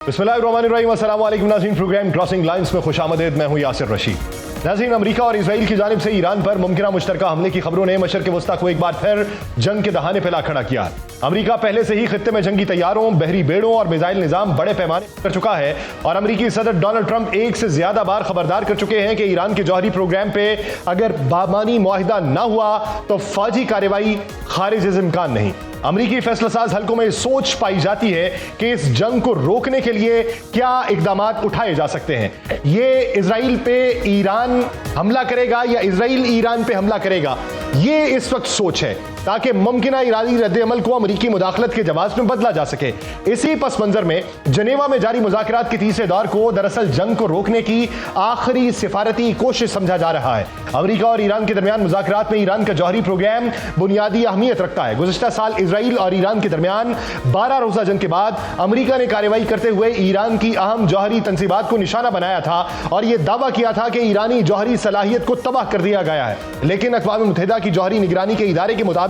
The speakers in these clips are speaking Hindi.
बिस्मिल्लाहिर्रहमानिर्रहीम, अस्सलाम वालेकुम नाज़रीन। प्रोग्राम क्रॉसिंग लाइंस में खुशामदीद। मैं हूं यासिर रशीद। नाज़रीन, अमेरिका और इजराइल की जानिब से ईरान पर मुमकिना मुश्तरका हमले की खबरों ने मशरिक़ वस्ता को एक बार फिर जंग के दहाने पर ला खड़ा किया। अमेरिका पहले से ही खित्ते में जंगी तैयारों, बहरी बेड़ों और मिसाइल निजाम बड़े पैमाने पर कर चुका है और अमेरिकी सदर डोनाल्ड ट्रंप एक से ज्यादा बार खबरदार कर चुके हैं कि ईरान के जौहरी प्रोग्राम पे अगर बामानी मुआहिदा ना हुआ तो फौजी कार्रवाई खारिज इम्कान नहीं। अमेरिकी फैसलासाज हलकों में सोच पाई जाती है कि इस जंग को रोकने के लिए क्या इकदाम उठाए जा सकते हैं। ये इजराइल पे ईरान हमला करेगा या इजराइल ईरान पे हमला करेगा, ये इस वक्त सोच है ताकि मुमकिना ईरानी रद्द-ए-अमल को अमेरिकी मुदाखलत के जवाब में बदला जा सके। इसी पस मंजर में जनेवा में जारी मुज़ाकरात के तीसरे दौर को दरअसल जंग को रोकने की आखिरी सिफारती कोशिश समझा जा रहा है। अमेरिका और ईरान के दरमियान मुज़ाकरात में ईरान का जौहरी प्रोग्राम बुनियादी अहमियत रखता है। गुज़िश्ता साल इजराइल और ईरान के दरमियान 12 रोज़ा जंग के बाद अमेरिका ने कार्रवाई करते हुए ईरान की अहम जौहरी तंसीबात को निशाना बनाया था और यह दावा किया था कि ईरानी जौहरी सलाहियत को तबाह कर दिया गया है। लेकिन अक़वाम मुत्तहिदा की जौहरी निगरानी के इदारे के मुताबिक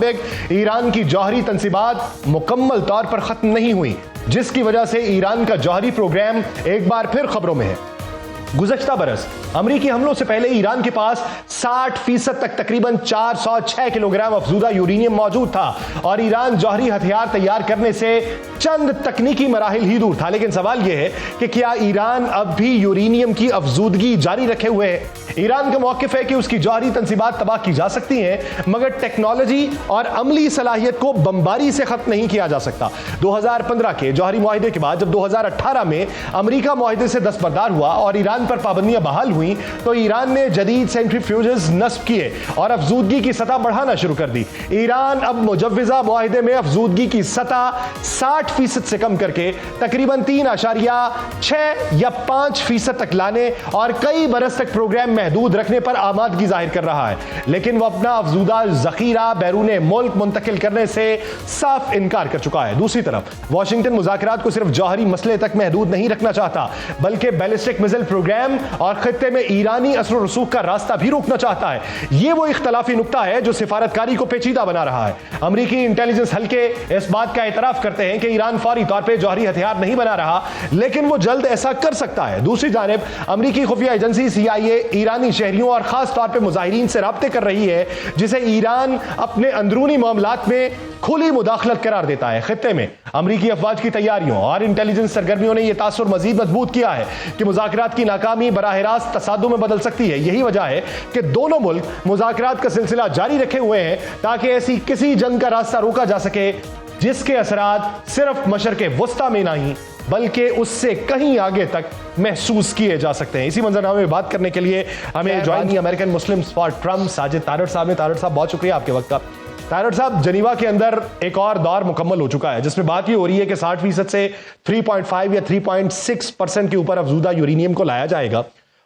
ईरान की जौहरी तंसीबात मुकम्मल तौर पर खत्म नहीं हुई, जिसकी वजह से ईरान का जौहरी प्रोग्राम एक बार फिर खबरों में है। गुज़श्ता बरस अमेरिकी हमलों से पहले ईरान के पास 60% तक तकरीबन 406 किलोग्राम अफजूदा यूरेनियम मौजूद था और ईरान जौहरी हथियार तैयार करने से चंद तकनीकी मराहिल ही दूर था। लेकिन सवाल यह है कि क्या ईरान अब भी यूरेनियम की अफजूदगी जारी रखे हुए है? ईरान का मौक़िफ़ है कि उसकी जौहरी तंसीबात तबाह की जा सकती हैं, मगर टेक्नोलॉजी और अमली सलाहियत को बमबारी से खत्म नहीं किया जा सकता। 2015 के जौहरी मुआहिदे के बाद जब 2018 में अमेरिका मुआहिदे से दस्तबरदार हुआ और ईरान पर पाबंदियां बहाल हुई तो ईरान ने जदीद सेंट्रीफ्यूजेस नस्ब किए और अफजूदगी की सतह बढ़ाना शुरू कर दी। ईरान अब मुजव्विजा मुआहिदे में अफजूदगी की सतह 60% से कम करके तकरीबन 3.6 या 5% तक लाने और कई बरस तक प्रोग्राम महदूद रखने पर आमादगी जाहिर कर रहा है। लेकिन वह अपना अफजूदा जखीरा बैरून मुल्क मुंतकिल करने से साफ इनकार कर चुका है। दूसरी तरफ वाशिंगटन मुज़ाकरात को सिर्फ जौहरी मसले तक महदूद नहीं रखना चाहता, बल्कि बैलिस्टिक मिसाइल प्रोग्राम और खित्ते में ईरानी असर और रसूख का रास्ता भी रोकना चाहता है। यह वो इख्तलाफी नुक्ता है जो सिफारतकारी को पेचीदा बना रहा है। अमेरिकी इंटेलिजेंस हल्के इस बात का एतराफ करते हैं कि ईरान फौरी तौर पर जौहरी हथियार नहीं बना रहा, लेकिन वो जल्द ऐसा कर सकता है। दूसरी जानिब अमेरिकी खुफिया एजेंसी CIA ईरानी शहरियों और खास तौर पर मुजाहिरीन से राब्ते कर रही है, जिसे ईरान अपने अंदरूनी मामलात में खुली मुदाखलत करार देता है। खित्ते में अमेरिकी अफवाज की तैयारियों और इंटेलिजेंस सरगर्मियों ने यह तासुर मजीद मजबूत किया है कि मुज़ाकरात की नाकामी बराह रास्त तसादुम में बदल सकती है। यही वजह है कि दोनों मुल्क मुज़ाकरात का सिलसिला जारी रखे हुए हैं ताकि ऐसी किसी जंग का रास्ता रोका जा सके जिसके असरात सिर्फ मशरिक़ वस्ता में नहीं बल्कि उससे कहीं आगे तक महसूस किए जा सकते हैं। इसी मंजरनामे में बात करने के लिए हमें join American Muslims for Trump Sajid Tarar साहब ने। तारड़ साहब, बहुत शुक्रिया आपके वक्त का। तारड़ साहब, जनीवा के अंदर एक और दौर मुकम्मल हो चुका है जिसमें बात ये हो रही है कि 60% से 3.5 या 3.6% के ऊपर अफजूदा यूरेनियम को लाया जाएगा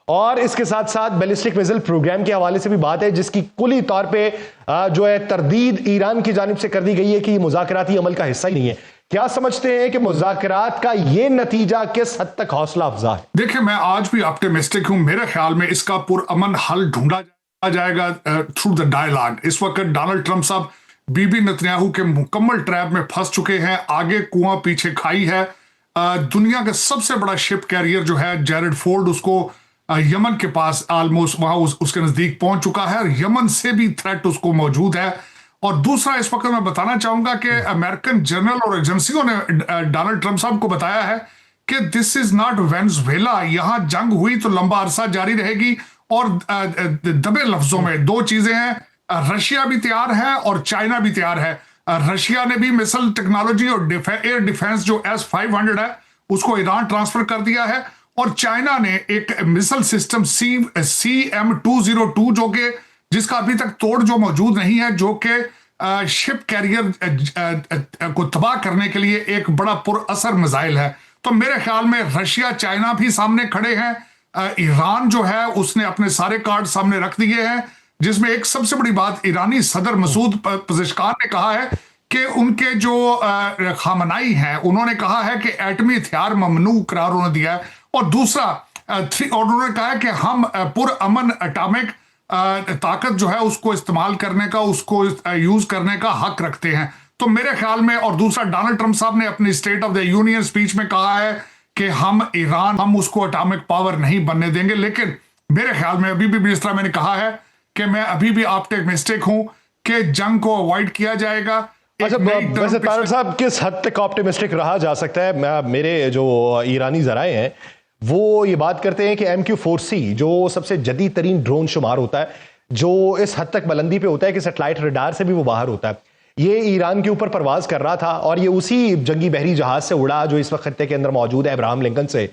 और इसके साथ साथ बैलिस्टिक मिसाइल प्रोग्राम के हवाले से भी बात है जिसकी कुली तौर पे जो है तरदीद ईरान की जानिब से कर दी गई है कि मुज़ाकराती अमल का हिस्सा ही नहीं है। क्या समझते हैं कि मुज़ाकरात का ये नतीजा किस हद तक हौसला अफजा है? देखिए, मैं आज भी ऑप्टिमिस्टिक हूं। मेरे ख्याल में इसका पुरअमन हल ढूंढा जाएगा थ्रू द डायलॉग। इस वक्त डोनाल्ड ट्रंप साहब बीबी नेतन्याहू के मुकम्मल ट्रैप में फंस चुके हैं। आगे कुआं पीछे खाई है। दुनिया का सबसे बड़ा शिप कैरियर जो है जेरेड फोर्ड, उसको यमन के पास ऑलमोस्ट वहां उसके नजदीक पहुंच चुका है और यमन से भी थ्रेट उसको मौजूद है। और दूसरा, इस वक्त मैं बताना चाहूंगा कि अमेरिकन जर्नल और एजेंसियों ने डोनाल्ड ट्रंप साहब को बताया है कि दिस इज नॉट वेनेजुएला। यहां जंग हुई तो लंबा अरसा जारी रहेगी और दबे लफ्जों में दो चीजें हैं, रशिया भी तैयार है और चाइना भी तैयार है। रशिया ने भी मिसाइल टेक्नोलॉजी और एयर डिफेंस जो S-500 है उसको ईरान ट्रांसफर कर दिया है और चाइना ने एक मिसाइल सिस्टम CM-202 जो कि जिसका अभी तक तोड़ जो मौजूद नहीं है, जो कि शिप कैरियर को तबाह करने के लिए एक बड़ा पुरअसर मिसाइल है। तो मेरे ख्याल में रशिया चाइना भी सामने खड़े हैं। ईरान जो है उसने अपने सारे कार्ड सामने रख दिए हैं, जिसमें एक सबसे बड़ी बात ईरानी सदर मसूद पज़ेश्कियान ने कहा है कि उनके जो खामनाई हैं उन्होंने कहा है कि एटमी हथियार ममनू करार उन्होंने दिया है। और दूसरा और उन्होंने कहा है कि हम पुरअमन एटॉमिक ताकत जो है उसको इस्तेमाल करने का, उसको यूज करने का हक रखते हैं। तो मेरे ख्याल में, और दूसरा, डोनाल्ड ट्रंप साहब ने अपनी state of the union speech में कहा है कि हम उसको एटॉमिक पावर नहीं बनने देंगे। लेकिन मेरे ख्याल में अभी भी जिस तरह मैंने कहा है कि मैं अभी भी ऑप्टिमिस्टिक हूं कि जंग को अवॉइड किया जाएगा। अच्छा, वैसे तारड़ साहब किस हद तक ऑप्टिमिस्टिक रहा जा सकता है? मेरे जो ईरानी जराए हैं वो ये बात करते हैं कि MQ-4C जो सबसे जदीद तरीन ड्रोन शुमार होता है, जो इस हद तक बुलंदी पे होता है कि सैटेलाइट रडार से भी वो बाहर होता है, ये ईरान के ऊपर परवाज कर रहा था और ये उसी जंगी बहरी जहाज से उड़ा जो इस वक्त खत्ते के अंदर मौजूद है, अब्राहम लिंकन से,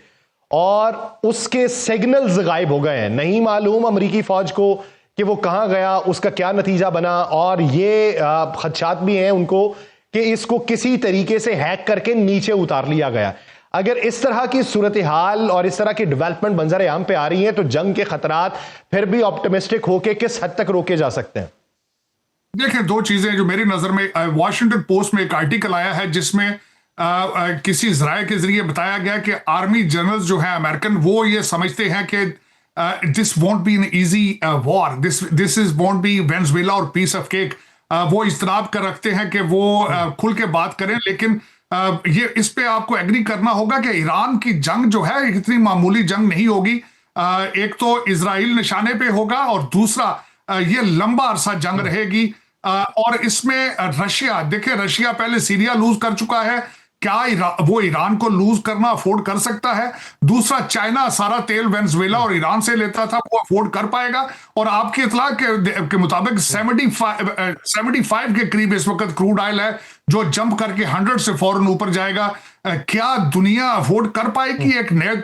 और उसके सिग्नल्स गायब हो गए हैं। नहीं मालूम अमेरिकी फौज को कि वो कहां गया, उसका क्या नतीजा बना, और ये खदशात भी हैं उनको कि इसको किसी तरीके से हैक करके नीचे उतार लिया गया। अगर इस तरह की सूरत हाल और इस तरह की डेवलपमेंट मंजर आम पे आ रही है तो जंग के खतरात फिर भी ऑप्टिमिस्टिक होके किस हद तक रोके जा सकते हैं? देखिए, दो चीजें जो मेरी नजर में, वॉशिंगटन पोस्ट में एक आर्टिकल आया है जिसमें किसी जराये के जरिए बताया गया कि आर्मी जनरल्स जो है अमेरिकन, वो ये समझते हैं कि this won't be an easy war, this is won't be Venezuela और पीस ऑफ केक। वो इस्तराब कर रखते हैं कि वो खुल के बात करें, लेकिन ये इस पे आपको एग्री करना होगा कि ईरान की जंग जो है इतनी मामूली जंग नहीं होगी। एक तो इजराइल निशाने पे होगा और दूसरा ये लंबा अरसा जंग रहेगी। और इसमें रशिया, देखिए रशिया पहले सीरिया लूज कर चुका है, क्या वो ईरान को लूज करना अफोर्ड कर सकता है? दूसरा, चाइना सारा तेल वेनेजुएला और ईरान से लेता था, वो अफोर्ड कर पाएगा? और आपकी इतला के मुताबिक 75 के करीब इस वक्त क्रूड ऑयल है जो जंप करके 100 से फौरन ऊपर जाएगा। क्या दुनिया अफोर्ड कर पाएगी एक नए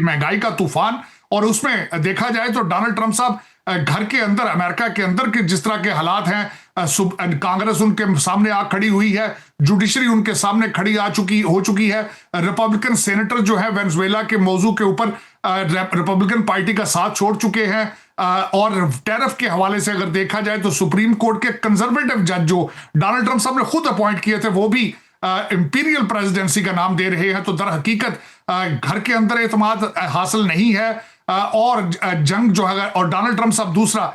महंगाई का तूफान? और उसमें देखा जाए तो डोनाल्ड ट्रंप साहब घर के अंदर, अमेरिका के अंदर के जिस तरह के हालात हैं, कांग्रेस उनके सामने आ खड़ी हुई है, जुडिशरी उनके सामने खड़ी हो चुकी है, रिपब्लिकन सेनेटर जो है वेनेजुएला के मौजू के ऊपर रिपब्लिकन पार्टी का साथ छोड़ चुके हैं। और टैरिफ के हवाले से अगर देखा जाए तो सुप्रीम कोर्ट के कंजर्वेटिव जज जो डोनाल्ड ट्रंप साहब ने खुद अपॉइंट किए थे, वो भी इंपीरियल प्रेसिडेंसी का नाम दे रहे हैं। तो दर हकीकत घर के अंदर एतमाद हासिल नहीं है। और जंग जो है, और डोनाल्ड ट्रंप साहब दूसरा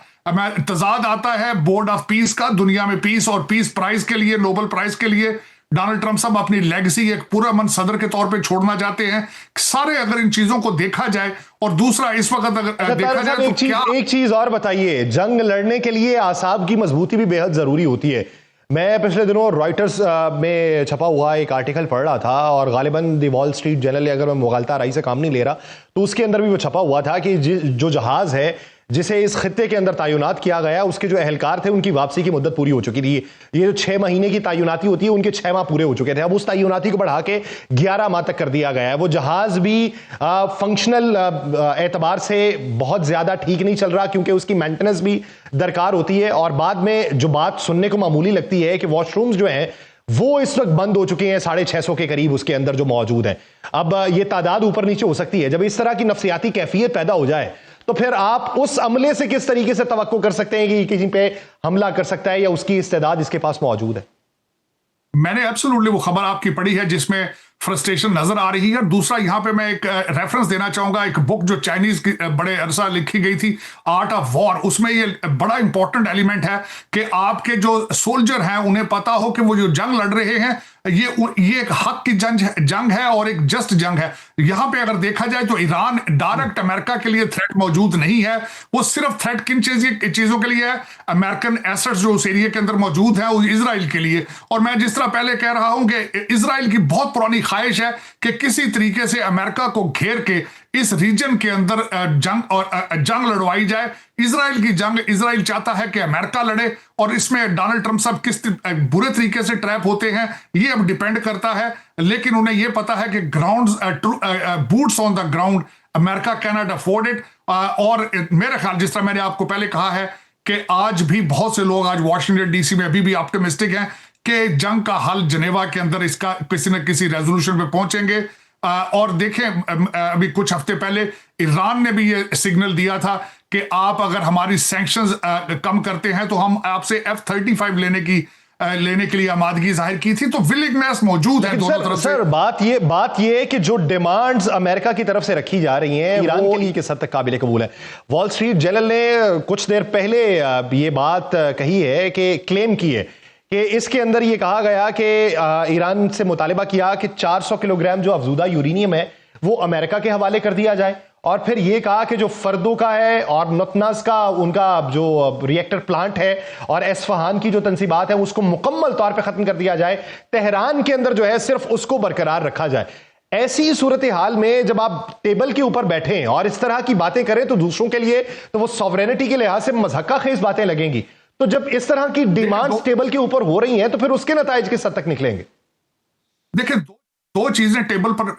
तजाद आता है बोर्ड ऑफ पीस का, दुनिया में पीस और पीस प्राइज के लिए, नोबेल प्राइज के लिए डोनाल्ड ट्रंप साहब अपनी लेगेसी एक पूरा मन सदर के तौर पे छोड़ना चाहते हैं। सारे अगर इन चीजों को देखा जाए, और दूसरा इस वक्त अगर देखा जाए तो एक चीज और बताइए, जंग लड़ने के लिए आसाब की मजबूती भी बेहद जरूरी होती है। मैं पिछले दिनों रॉयटर्स में छपा हुआ एक आर्टिकल पढ़ रहा था, और गालिबन द वॉल स्ट्रीट जर्नल, अगर मैं मुगालता राई से काम नहीं ले रहा तो उसके अंदर भी वो छपा हुआ था कि जो जहाज है जिसे इस खित्ते के अंदर तैनात किया गया, उसके जो एहलकार थे उनकी वापसी की मुद्दत पूरी हो चुकी थी। ये जो 6 महीने की तैनाती होती है, उनके 6 माह पूरे हो चुके थे। अब उस तैनाती को बढ़ा के 11 माह तक कर दिया गया है। वो जहाज भी फंक्शनल एतबार से बहुत ज्यादा ठीक नहीं चल रहा, क्योंकि उसकी मेंटेनेंस भी दरकार होती है। और बाद में जो बात सुनने को मामूली लगती है कि वॉशरूम्स जो हैं वो इस वक्त बंद हो चुके हैं, 650 के करीब उसके अंदर जो मौजूद हैं। अब ये तादाद ऊपर नीचे हो सकती है। जब इस तरह की नफ्सियाती कैफियत पैदा हो जाए तो फिर आप उस अमले से किस तरीके से तवक्को कर सकते हैं कि किसी पे हमला कर सकता है, या उसकी इस्तेदाद इसके पास मौजूद है? मैंने एब्सोल्युटली वो खबर आपकी पढ़ी है जिसमें फ्रस्ट्रेशन नजर आ रही है। दूसरा, यहां पे मैं एक रेफरेंस देना चाहूंगा, एक बुक जो चाइनीज की बड़े अरसा लिखी गई थी, आर्ट ऑफ वॉर। उसमें ये बड़ा इंपॉर्टेंट एलिमेंट है कि आपके जो सोल्जर हैं उन्हें पता हो कि वो जो जंग लड़ रहे हैं ये एक हक की जंग है और एक जस्ट जंग है। यहां पे अगर देखा जाए तो ईरान डायरेक्ट अमेरिका के लिए थ्रेट मौजूद नहीं है। वो सिर्फ थ्रेट किन चीजों के लिए है? अमेरिकन एसेट्स जो उस एरिया के अंदर मौजूद है, इजराइल के लिए। और मैं जिस तरह पहले कह रहा हूं कि इजराइल की बहुत पुरानी ख्वाहिश है कि किसी तरीके से अमेरिका को घेर के इस रीजन के अंदर जंग लड़वाई जाए। इजराइल की जंग इजराइल चाहता है कि अमेरिका लड़े, और इसमें डोनाल्ड ट्रंप साहब किस बुरे तरीके से ट्रैप होते हैं ये अब डिपेंड करता है। लेकिन उन्हें यह पता है कि boots on the ground America can not afford it. और मेरे ख्याल, जिस तरह मैंने आपको पहले कहा है कि आज भी बहुत से लोग आज वाशिंगटन डीसी में अभी भी ऑप्टिमिस्टिक हैं कि जंग का हल जनेवा के अंदर इसका किसी न किसी रेजोल्यूशन पे पहुंचेंगे। और देखें, अभी कुछ हफ्ते पहले ईरान ने भी ये सिग्नल दिया था कि आप अगर हमारी सैंक्शंस कम करते हैं तो हम आपसे F-35 लेने के लिए आमादगी जाहिर की थी। तो विलिंगनेस मौजूद है दोनों तरफ से। सर, बात ये है कि जो डिमांड्स अमेरिका की तरफ से रखी जा रही हैं ईरान के लिए किस हद तक काबिल कबूल है? वॉल स्ट्रीट जर्नल ने कुछ देर पहले ये बात कही है कि क्लेम की है कि इसके अंदर ये कहा गया कि ईरान से मुतालिबा किया कि 400 किलोग्राम जो अफजूदा यूरेनियम है वो अमेरिका के हवाले कर दिया जाए, और फिर यह कहा कि जो फर्दो का है और नतनाज का उनका जो रिएक्टर प्लांट है और एस्फहान की जो तंसीबात है उसको मुकम्मल तौर पर खत्म कर दिया जाए, तेहरान के अंदर जो है सिर्फ उसको बरकरार रखा जाए। ऐसी सूरत हाल में जब आप टेबल के ऊपर बैठे और इस तरह की बातें करें तो दूसरों के लिए तो वो सॉवरेनिटी के लिहाज से मज़हका खेज बातें लगेंगी। तो जब इस तरह की डिमांड्स टेबल के ऊपर हो रही हैं तो फिर उसके नताइज किस हद तक निकलेंगे? देखिए, दो चीजें टेबल पर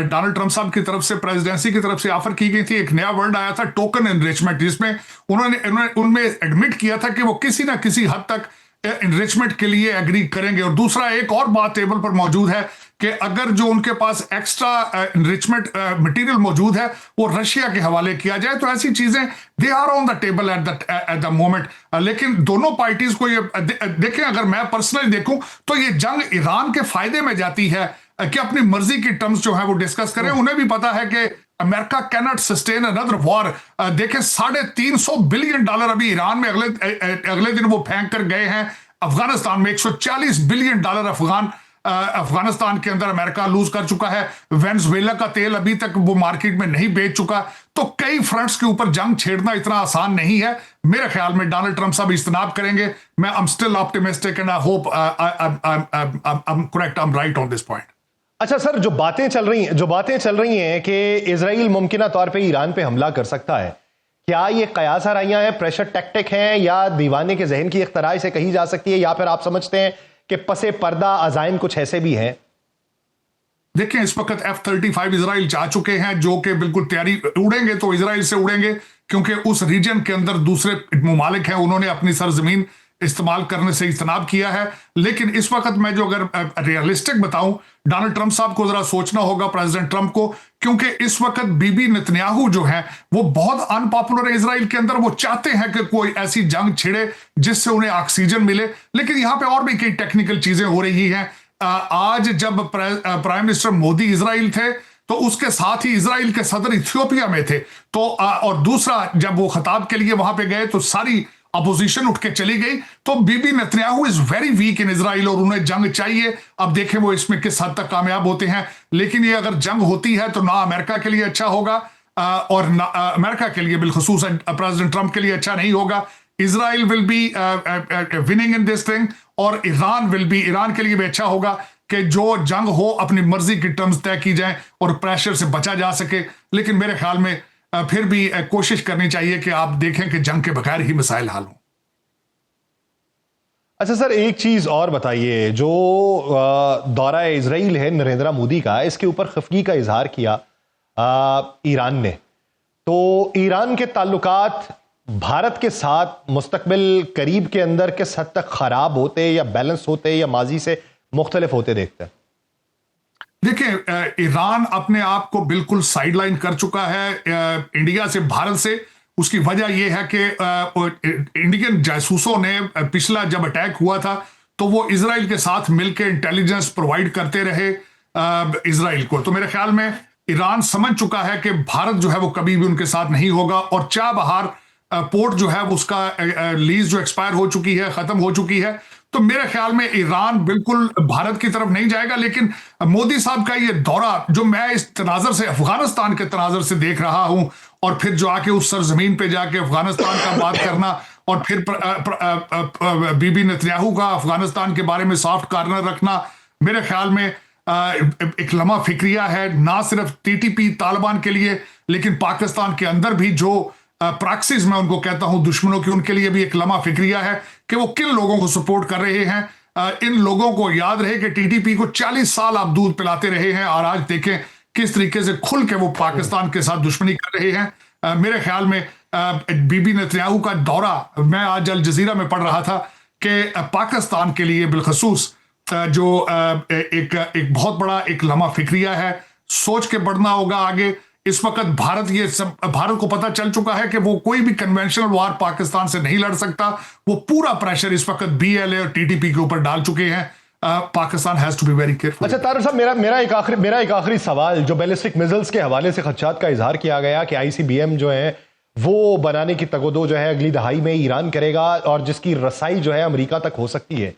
डोनाल्ड ट्रंप साहब की तरफ से, प्रेसिडेंसी की तरफ से ऑफर की गई थी। एक नया वर्ड आया था टोकन एनरिचमेंट, जिसमें उन्होंने उनमें एडमिट किया था कि वो किसी ना किसी हद तक एनरिचमेंट के लिए एग्री करेंगे। और दूसरा एक और बात टेबल पर मौजूद है कि अगर जो उनके पास एक्स्ट्रा एनरिचमेंट मटेरियल मौजूद है वो रशिया के हवाले किया जाए। तो ऐसी चीजें they are on the table at the moment. लेकिन दोनों पार्टीज को ये देखें, अगर मैं पर्सनली देखूं तो ये जंग ईरान के फायदे में जाती है कि अपनी मर्जी की टर्म्स जो है वो डिस्कस करें। उन्हें भी पता है कि America cannot sustain another war. देखें, $350 बिलियन अभी ईरान में अगले दिन वो फेंक कर गए हैं। अफगानिस्तान में $140 बिलियन अफगानिस्तान के अंदर अमेरिका लूज कर चुका है। वेनेजुएला का तेल अभी तक वो मार्केट में नहीं बेच चुका। तो कई फ्रंट्स के ऊपर जंग छेड़ना इतना आसान नहीं है। मेरे ख्याल में डोनाल्ड ट्रंप साहब इज्तनाब करेंगे। मैं I am still optimistic and I hope I am correct, I am right on this point. अच्छा सर, जो बातें चल रही हैं कि इजराइल मुमकिना तौर पे ईरान पे हमला कर सकता है, क्या ये कयास आराइयां हैं, प्रेशर टैक्टिक हैं, या दीवाने के जहन की इख्तराई से कही जा सकती है, या फिर आप समझते हैं कि पसे पर्दा अजाइम कुछ ऐसे भी हैं? देखिए, इस वक्त F-35 इजराइल जा चुके हैं, जो कि बिल्कुल तैयारी, उड़ेंगे तो इजराइल से उड़ेंगे, क्योंकि उस रीजन के अंदर दूसरे ममालिक हैं, उन्होंने अपनी सरजमीन इस्तेमाल करने से इज्तनाब किया है। लेकिन इस वक्त मैं जो अगर रियलिस्टिक बताऊं, डोनाल्ड ट्रंप साहब को जरा सोचना होगा, प्रेसिडेंट ट्रंप को, क्योंकि इस वक्त बीबी नेतन्याहू जो है वो बहुत अनपॉपुलर है इजराइल के अंदर। वो चाहते हैं कि कोई ऐसी जंग छिड़े जिससे उन्हें ऑक्सीजन मिले। लेकिन यहां पे और भी कई टेक्निकल चीजें हो रही हैं। आज जब प्राइम मिनिस्टर मोदी इजराइल थे तो उसके साथ ही इजराइल के सदर इथियोपिया में थे। तो और दूसरा, जब वो खिताब के लिए वहां पे गए तो सारी अपोजिशन उठ के चली गई। तो Bibi Netanyahu is very weak in Israel और उन्हें जंग चाहिए। अब देखें वो इसमें किस हद तक कामयाब होते हैं। लेकिन ये अगर जंग होती है तो ना अमेरिका के लिए अच्छा होगा और ना अमेरिका के लिए बिलखसूस प्रेसिडेंट ट्रंप के लिए अच्छा नहीं होगा। Israel will be winning in this thing और ईरान के लिए भी अच्छा होगा कि जो जंग हो अपनी मर्जी की टर्म्स तय की जाए और प्रेशर से बचा जा सके। लेकिन मेरे ख्याल में फिर भी कोशिश करनी चाहिए कि आप देखें कि जंग के बगैर ही मसाइल हल हों। अच्छा सर, एक चीज और बताइए, जो दौरा इजराइल है नरेंद्र मोदी का, इसके ऊपर खफगी का इजहार किया ईरान ने। तो ईरान के ताल्लुकात भारत के साथ मुस्तकबिल करीब के अंदर किस हद तक खराब होते या बैलेंस होते या माजी से मुख्तलिफ होते देखते हैं? देखिए, ईरान अपने आप को बिल्कुल साइडलाइन कर चुका है इंडिया से, भारत से। उसकी वजह यह है कि इंडियन जासूसों ने पिछला जब अटैक हुआ था तो वो इजराइल के साथ मिलकर इंटेलिजेंस प्रोवाइड करते रहे इजराइल को। तो मेरे ख्याल में ईरान समझ चुका है कि भारत जो है वो कभी भी उनके साथ नहीं होगा। और चाबहार पोर्ट जो है उसका लीज जो एक्सपायर हो चुकी है, खत्म हो चुकी है। तो मेरे ख्याल में ईरान बिल्कुल भारत की तरफ नहीं जाएगा। लेकिन मोदी साहब का ये दौरा जो मैं इस तनाजर से, अफगानिस्तान के तनाजर से देख रहा हूं, और फिर जो आके उस सरजमीन पे जाके अफगानिस्तान का बात करना, और फिर बीबी नेतन्याहू का अफगानिस्तान के बारे में सॉफ्ट कॉर्नर रखना, मेरे ख्याल में एक लम्हा फिक्रिया है, ना सिर्फ टीटीपी तालिबान के लिए लेकिन पाकिस्तान के अंदर भी जो प्रैक्सिस मैं उनको कहता हूं दुश्मनों की, उनके लिए भी एक लम्हा फिक्रिया है कि वो किन लोगों को सपोर्ट कर रहे हैं। इन लोगों को याद रहे कि टीटीपी को 40 साल आप दूध पिलाते रहे हैं और आज देखें किस तरीके से खुल के वो पाकिस्तान के साथ दुश्मनी कर रहे हैं। मेरे ख्याल में बीबी नेतन्याहू का दौरा, मैं आज अल जजीरा में पढ़ रहा था कि पाकिस्तान के लिए बिलखसूस जो एक बहुत बड़ा एक लम्हा फिक्रिया है। सोच के बढ़ना होगा आगे। इस वक्त भारत को पता चल चुका है कि वो कोई भी कन्वेंशनल वार पाकिस्तान से नहीं लड़ सकता। वो पूरा प्रेशर इस वक्त बीएलए और टीटीपी के ऊपर डाल चुके हैं। Pakistan has to be very careful. अच्छा तारिक साहब, मेरा एक आखिरी सवाल, जो बैलिस्टिक मिसाइल्स के हवाले से खदशात का इजहार किया गया कि आईसीबीएम जो है वो बनाने की तगोदो जो है अगली दहाई में ईरान करेगा और जिसकी रसाई जो है अमेरिका तक हो सकती है,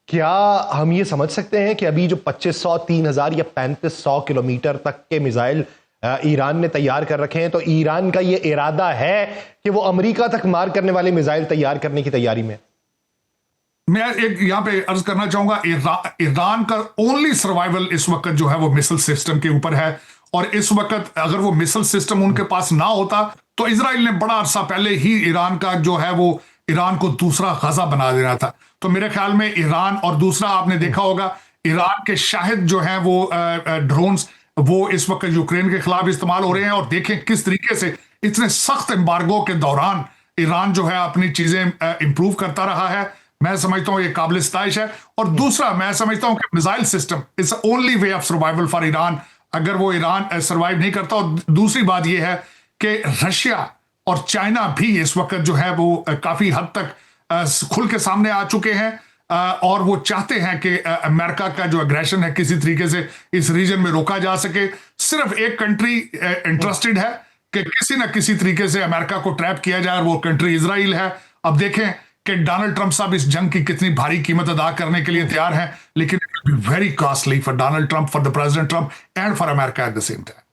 क्या हम ये समझ सकते हैं कि अभी जो 2500, 3000 या 3500 किलोमीटर तक के मिसाइल ईरान ने तैयार कर रखे हैं, तो ईरान का ये इरादा है कि वो अमेरिका तक मार करने वाले मिसाइल तैयार करने की तैयारी में? मैं एक यहां पे अर्ज करना चाहूंगा, ईरान का ओनली सर्वाइवल इस वक्त जो है वो मिसाइल सिस्टम के ऊपर है। और इस वक्त अगर वो मिसाइल सिस्टम उनके पास ना होता तो इजराइल ने बड़ा अरसा पहले ही ईरान का जो है वो ईरान को दूसरा गजा बना देना था। तो मेरे ख्याल में ईरान, और दूसरा आपने देखा होगा ईरान के शाहिद जो है वो ड्रोन्स वो इस वक्त यूक्रेन के खिलाफ इस्तेमाल हो रहे हैं। और देखें किस तरीके से इतने सख्त एम्बार्गो के दौरान ईरान जो है अपनी चीजें इंप्रूव करता रहा है। मैं समझता हूं ये काबिल सताइश है। और दूसरा मैं समझता हूं कि missile system is only way of survival for Iran, अगर वो ईरान सर्वाइव नहीं करता। और दूसरी बात ये है कि रशिया और चाइना भी इस वक्त जो है वो काफी हद तक खुल के सामने आ चुके हैं। और वो चाहते हैं कि अमेरिका का जो एग्रेशन है किसी तरीके से इस रीजन में रोका जा सके। सिर्फ एक कंट्री इंटरेस्टेड है कि किसी ना किसी तरीके से अमेरिका को ट्रैप किया जाए, और वो कंट्री इजराइल है। अब देखें कि डोनाल्ड ट्रंप साहब इस जंग की कितनी भारी कीमत अदा करने के लिए तैयार हैं, लेकिन very costly for Donald Trump, for the president Trump and for America at the same time.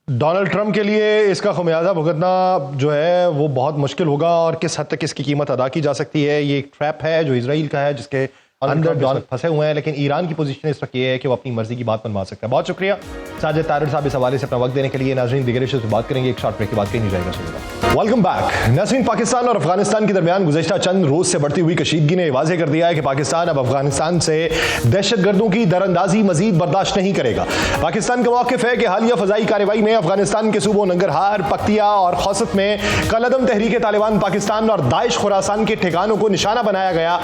Donald Trump के लिए इसका खमियाजा भुगतना जो है वो बहुत मुश्किल होगा, और किस हद तक इसकी कीमत अदा की जा सकती है। ये एक ट्रैप है जो इजराइल का है, जिसके अंदर डॉलर फंसे हुए हैं। लेकिन ईरान की पोजीशन इस वक्त ये है कि वो अपनी मर्जी की बात मनवा सकता है। बहुत शुक्रिया साजिद तारिर साहब इस हवाले से अपना वक्त देने के लिए। नाज़रीन, दिगर इश्यूज़ पे बात करेंगे एक शॉर्ट ब्रेक के बाद, कहीं नहीं जाएगा। सुनिएगा। Welcome back. नाज़रीन, पाकिस्तान और अफगानिस्तान के दरमियान गुज़श्ता चंद रोज से बढ़ती हुई कशीदगी ने वाज़ेह कर दिया है कि पाकिस्तान अब अफगानिस्तान से दहशतगर्दों की दरअंदाजी मजीद बर्दाश्त नहीं करेगा। पाकिस्तान का मौक़िफ़ है कि हालिया फ़ज़ाई कार्रवाई में अफगानिस्तान के सूबों नंगरहार, पख्तिया और खौसत में कलअदम तहरीक तालिबान पाकिस्तान और दाइश खुरासान के ठिकानों को निशाना बनाया गया।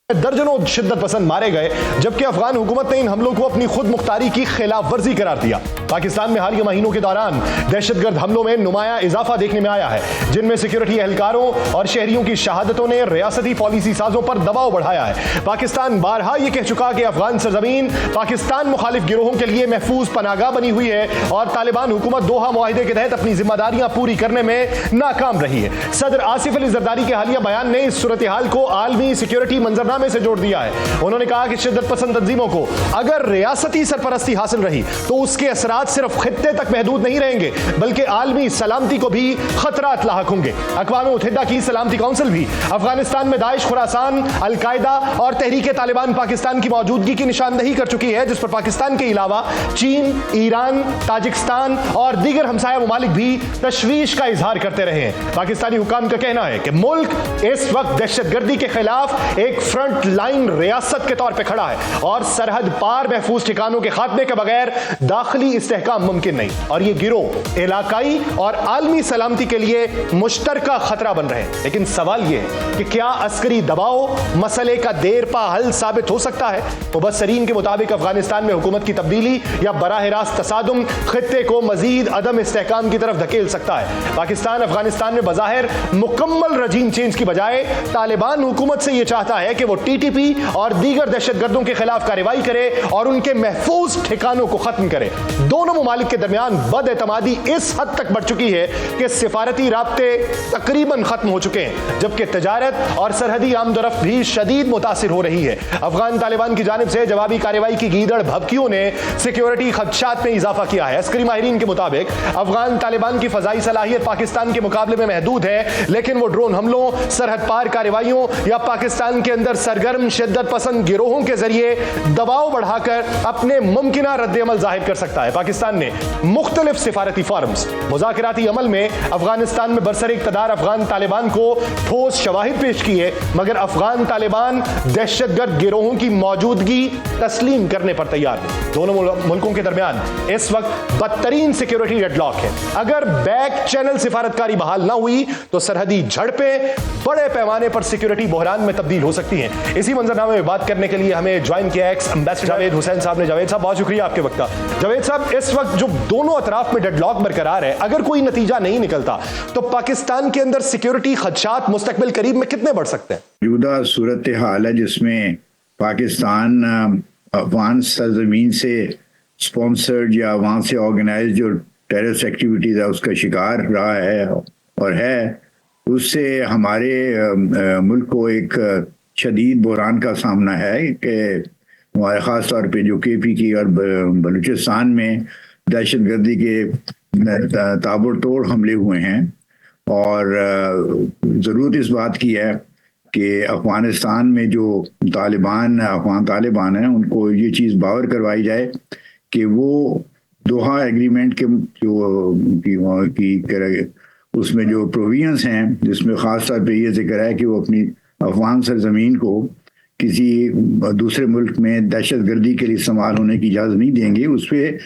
दर्जनों शिद्दत पसंद मारे गए, जबकि अफगान हुकूमत ने इन हमलों को अपनी खुद मुख्तारी की खिलाफ वर्जी करार दिया। पाकिस्तान में हालिया महीनों के दौरान दहशतगर्द हमलों में नुमाया इजाफा देखने में आया है, जिनमें सिक्योरिटी एहलकारों और शहरियों की शहादतों ने रियासती पॉलिसी साजों पर दबाव बढ़ाया है। पाकिस्तान बारहा यह कह चुका कि अफगान सरजमीन पाकिस्तान मुखालिफ गिरोहों के लिए महफूज पनागाह बनी हुई है, और तालिबान हुकूमत दोहा मुआहिदे के तहत अपनी जिम्मेदारियां पूरी करने में नाकाम रही है। सदर आसिफ अली जरदारी के हालिया बयान ने इस सूरत हाल को आलमी सिक्योरिटी मंजरनामे से जोड़ दिया है। उन्होंने कहा कि शिद्दत पसंद तंजीमों को अगर रियासती सरपरस्ती हासिल रही तो उसके असरात सिर्फ खित्ते तक महदूद नहीं रहेंगे, बल्कि आलमी सलामती को भी खतरात लाहक होंगे। अक़वाम मुत्तहिदा की सलामती काउंसिल भी अफगानिस्तान में दाइश, खुरासान, अलकायदा और तहरीक तालिबान पाकिस्तान की मौजूदगी की निशानदही कर चुकी है, जिस पर पाकिस्तान के अलावा चीन, ईरान, ताजिकिस्तान और दीगर हमसाया ममालिक भी तशवीश का इजहार करते रहे हैं। पाकिस्तानी हुकाम का कहना है कि मुल्क इस वक्त दहशतगर्दी के खिलाफ एक फ्रंट लाइन रियासत के तौर पर खड़ा है, और सरहद पार महफूज ठिकानों के खात्मे के बगैर दाखिली इस्तेहकाम मुमकिन नहीं। और ये गिरोह इलाकाई और आलमी सलामती के लिए मुश्तरका खतरा बन रहे हैं। लेकिन सवाल यह है कि क्या अस्करी दबाव मसले का देर पा हल साबित हो सकता है? मुबस्सरीन के मुताबिक अफगानिस्तान में हुकूमत की तब्दीली या बराह रास्त तसादुम खित्ते को मजीद अदम इस्तेहकाम की तरफ धकेल सकता है। पाकिस्तान अफगानिस्तान में बज़ाहिर मुकम्मल रजीम चेंज की बजाय तालिबान हुकूमत से यह चाहता है कि वो टीटीपी और दीगर दहशतगर्दों के खिलाफ कार्रवाई करे और उनके महफूज ठिकानों को खत्म करे। दोनों ममालिक के दरमियान बदएतमादी इस हद तक बढ़ चुकी है कि सिफारती राब्ते तकरीबन खत्म हो चुके हैं, जबकि तजारत और सरहदी आमदोरफ्त भी शदीद मुतासिर हो रही है। अफगान तालिबान की जानिब से जवाबी कार्रवाई की गीदड़ भभकियों ने सिक्योरिटी खदशात में इजाफा किया है। अस्करी माहिरीन के मुताबिक अफगान तालिबान की फजाई सलाहियत पाकिस्तान के मुकाबले में महदूद है, लेकिन वो ड्रोन हमलों, सरहद पार कार्रवाइयों या पाकिस्तान के अंदर सरगर्म शिद्दत पसंद गिरोहों के जरिए दबाव बढ़ाकर अपने मुमकिना रद्द-ए-अमल जाहिर कर सकता है। पाकिस्तान ने मुख्तलिफ सिफारती फॉरम्स, मुज़ाकराती अमल में अफगानिस्तान में बरसर इक़्तिदार अफगान तालिबान को ठोस शवाहिद पेश किए, मगर अफगान तालिबान दहशतगर्द गिरोहों की मौजूदगी तस्लीम करने पर तैयार नहीं। दोनों मुल्कों के दरमियान इस वक्त बदतरीन सिक्योरिटी डेडलॉक है। अगर बैक चैनल सिफारतकारी बहाल ना हुई तो सरहदी झड़पें बड़े पैमाने पर सिक्योरिटी बहरान में तब्दील हो सकती हैं। इसी मंजरनामे में बात करने के लिए हमें ज्वाइन किया एक्स एम्बेसडर जावेद हुसैन साहब ने। जावेद साहब, बहुत शुक्रिया आपके वक्त का। जावेद साहब, इस वक्त जो दोनों अतराफ में डेडलॉक बरकरार है, अगर कोई नतीजा नहीं निकलता तो पाकिस्तान के अंदर सिक्योरिटी खदशात मुस्तकबिल करीब में कितने बढ़ सकते हैं? मौजूदा सूरत हाल है जिसमें पाकिस्तान अफगान सरजमीन से स्पॉन्सर्ड या वहाँ से ऑर्गेनाइज जो टेररिस्ट एक्टिविटीज़ है उसका शिकार रहा है और है, उससे हमारे मुल्क को एक शदीद बहरान का सामना है कि हमारे ख़ास तौर पे जो केपी की और बलूचिस्तान में दहशतगर्दी के ताबड़तोड़ हमले हुए हैं और ज़रूरत इस बात की है कि अफ़गानिस्तान में जो अफ़गान तालिबान हैं उनको ये चीज़ बावर करवाई जाए कि वो दोहा एग्रीमेंट के जो की उसमें जो प्रोविजंस हैं जिसमें ख़ास तौर पे ये जिक्र है कि वो अपनी अफ़गान सरजमीन को किसी दूसरे मुल्क में दहशतगर्दी के लिए इस्तेमाल होने की इजाज़त नहीं देंगे, उस पर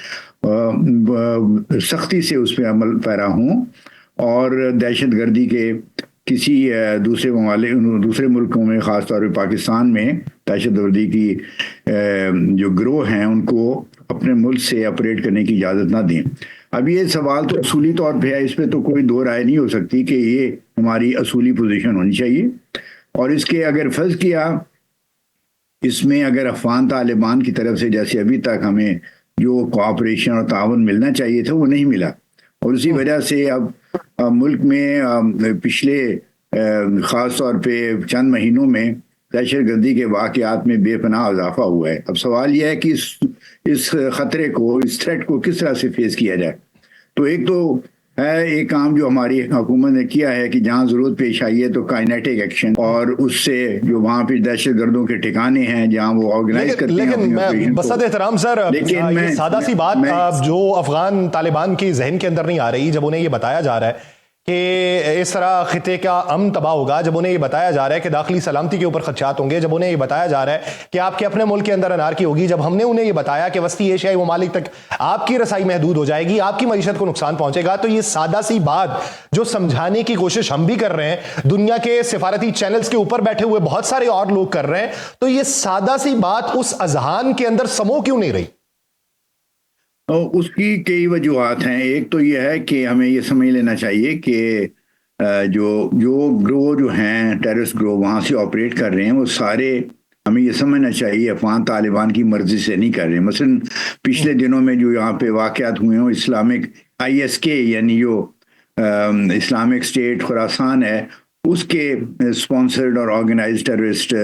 सख्ती से उस पर अमल पैरा हों और दहशतगर्दी के किसी दूसरे मुल्कों में ख़ास तौर पर पाकिस्तान में दहशतगर्दी की जो गिरोह हैं उनको अपने मुल्क से ऑपरेट करने की इजाज़त ना दें। अब ये सवाल तो असूली तौर पे है, इस पे तो कोई दो राय नहीं हो सकती कि ये हमारी असूली पोजीशन होनी चाहिए। और इसके अगर फर्ज किया इसमें अगर अफ़गान तालिबान की तरफ से जैसे अभी तक हमें जो कोऑपरेशन और ताउन मिलना चाहिए था वो नहीं मिला और उसी वजह से अब मुल्क में पिछले ख़ास तौर पे चंद महीनों में दहशतगर्दी के वाक़यात में बेपनाह इजाफा हुआ है। अब सवाल यह है कि इस ख़तरे को, इस थ्रेट को किस तरह से फेस किया जाए। तो एक तो है एक काम जो हमारी हुकूमत ने किया है कि जहाँ ज़रूरत पेश आई है तो काइनेटिक एक्शन और उससे जो वहाँ पे दहशतगर्दों के ठिकाने हैं जहाँ वो ऑर्गेनाइज करते हैं। लेकिन बसत एहतराम सर, ये सादा सी बात जो अफगान तालिबान की जहन के अंदर नहीं आ रही जब उन्हें ये बताया जा रहा है कि इस तरह खिते का अमन तबाह होगा, जब उन्हें ये बताया जा रहा है कि दाखिली सलामती के ऊपर खदशात होंगे, जब उन्हें ये बताया जा रहा है कि आपके अपने मुल्क के अंदर अनारकी होगी, जब हमने उन्हें ये बताया कि वस्ती एशियाई ममालिक तक आपकी रसाई महदूद हो जाएगी, आपकी मईशत को नुकसान पहुंचेगा, तो ये सादा सी बात जो समझाने की कोशिश हम भी कर रहे हैं, दुनिया के सिफारती चैनल्स के ऊपर बैठे हुए बहुत सारे और लोग कर रहे हैं, तो ये सादा सी बात उस अजहान के अंदर समो क्यों नहीं रही? उसकी कई वजूहत हैं। एक तो यह है कि हमें ये समझ लेना चाहिए कि जो ग्रोह जो हैं टेररिस्ट ग्रोह वहाँ से ऑपरेट कर रहे हैं वो सारे हमें ये समझना चाहिए अफगान तालिबान की मर्जी से नहीं कर रहे हैं। मसलन पिछले दिनों में जो यहाँ पे वाक़यात हुए हैं इस्लामिक ISK यानी जो इस्लामिक स्टेट खुरासान है उसके स्पॉन्सर्ड और ऑर्गेनाइज टेररिस्ट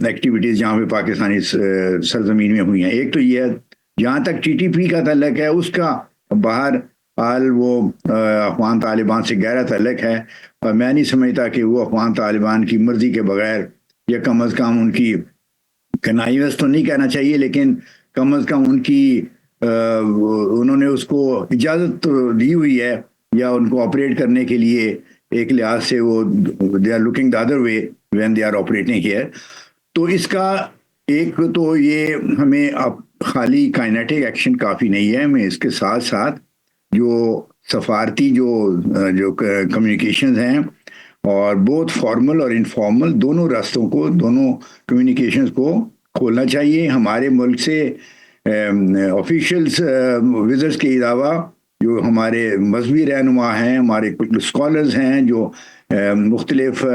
एक्टिविटीज़ जहाँ पे पाकिस्तानी सरजमीन में हुई हैं। एक तो यह जहाँ तक TTP का तल्लक है उसका बाहर हाल वो अफगान तालिबान से गहरा तल्लक है और मैं नहीं समझता कि वो अफगान तालिबान की मर्जी के बगैर या कम अज़ कम उनकी कनाइवस तो नहीं कहना चाहिए लेकिन कम अज़ कम उनकी उन्होंने उसको इजाज़त तो दी हुई है या उनको ऑपरेट करने के लिए एक लिहाज से वो they are looking the other way when they are operating here. तो इसका एक तो ये हमें अब खाली काइनेटिक एक्शन काफ़ी नहीं है, हमें इसके साथ साथ जो सफारती जो कम्युनिकेशंस हैं और बहुत फॉर्मल और इनफॉर्मल दोनों रास्तों को, दोनों कम्युनिकेशंस को खोलना चाहिए। हमारे मुल्क से ऑफिशियल्स विजिट्स के अलावा जो हमारे मजहबी रहनुमा हैं, हमारे स्कॉलर्स हैं, जो मुख्तलिफ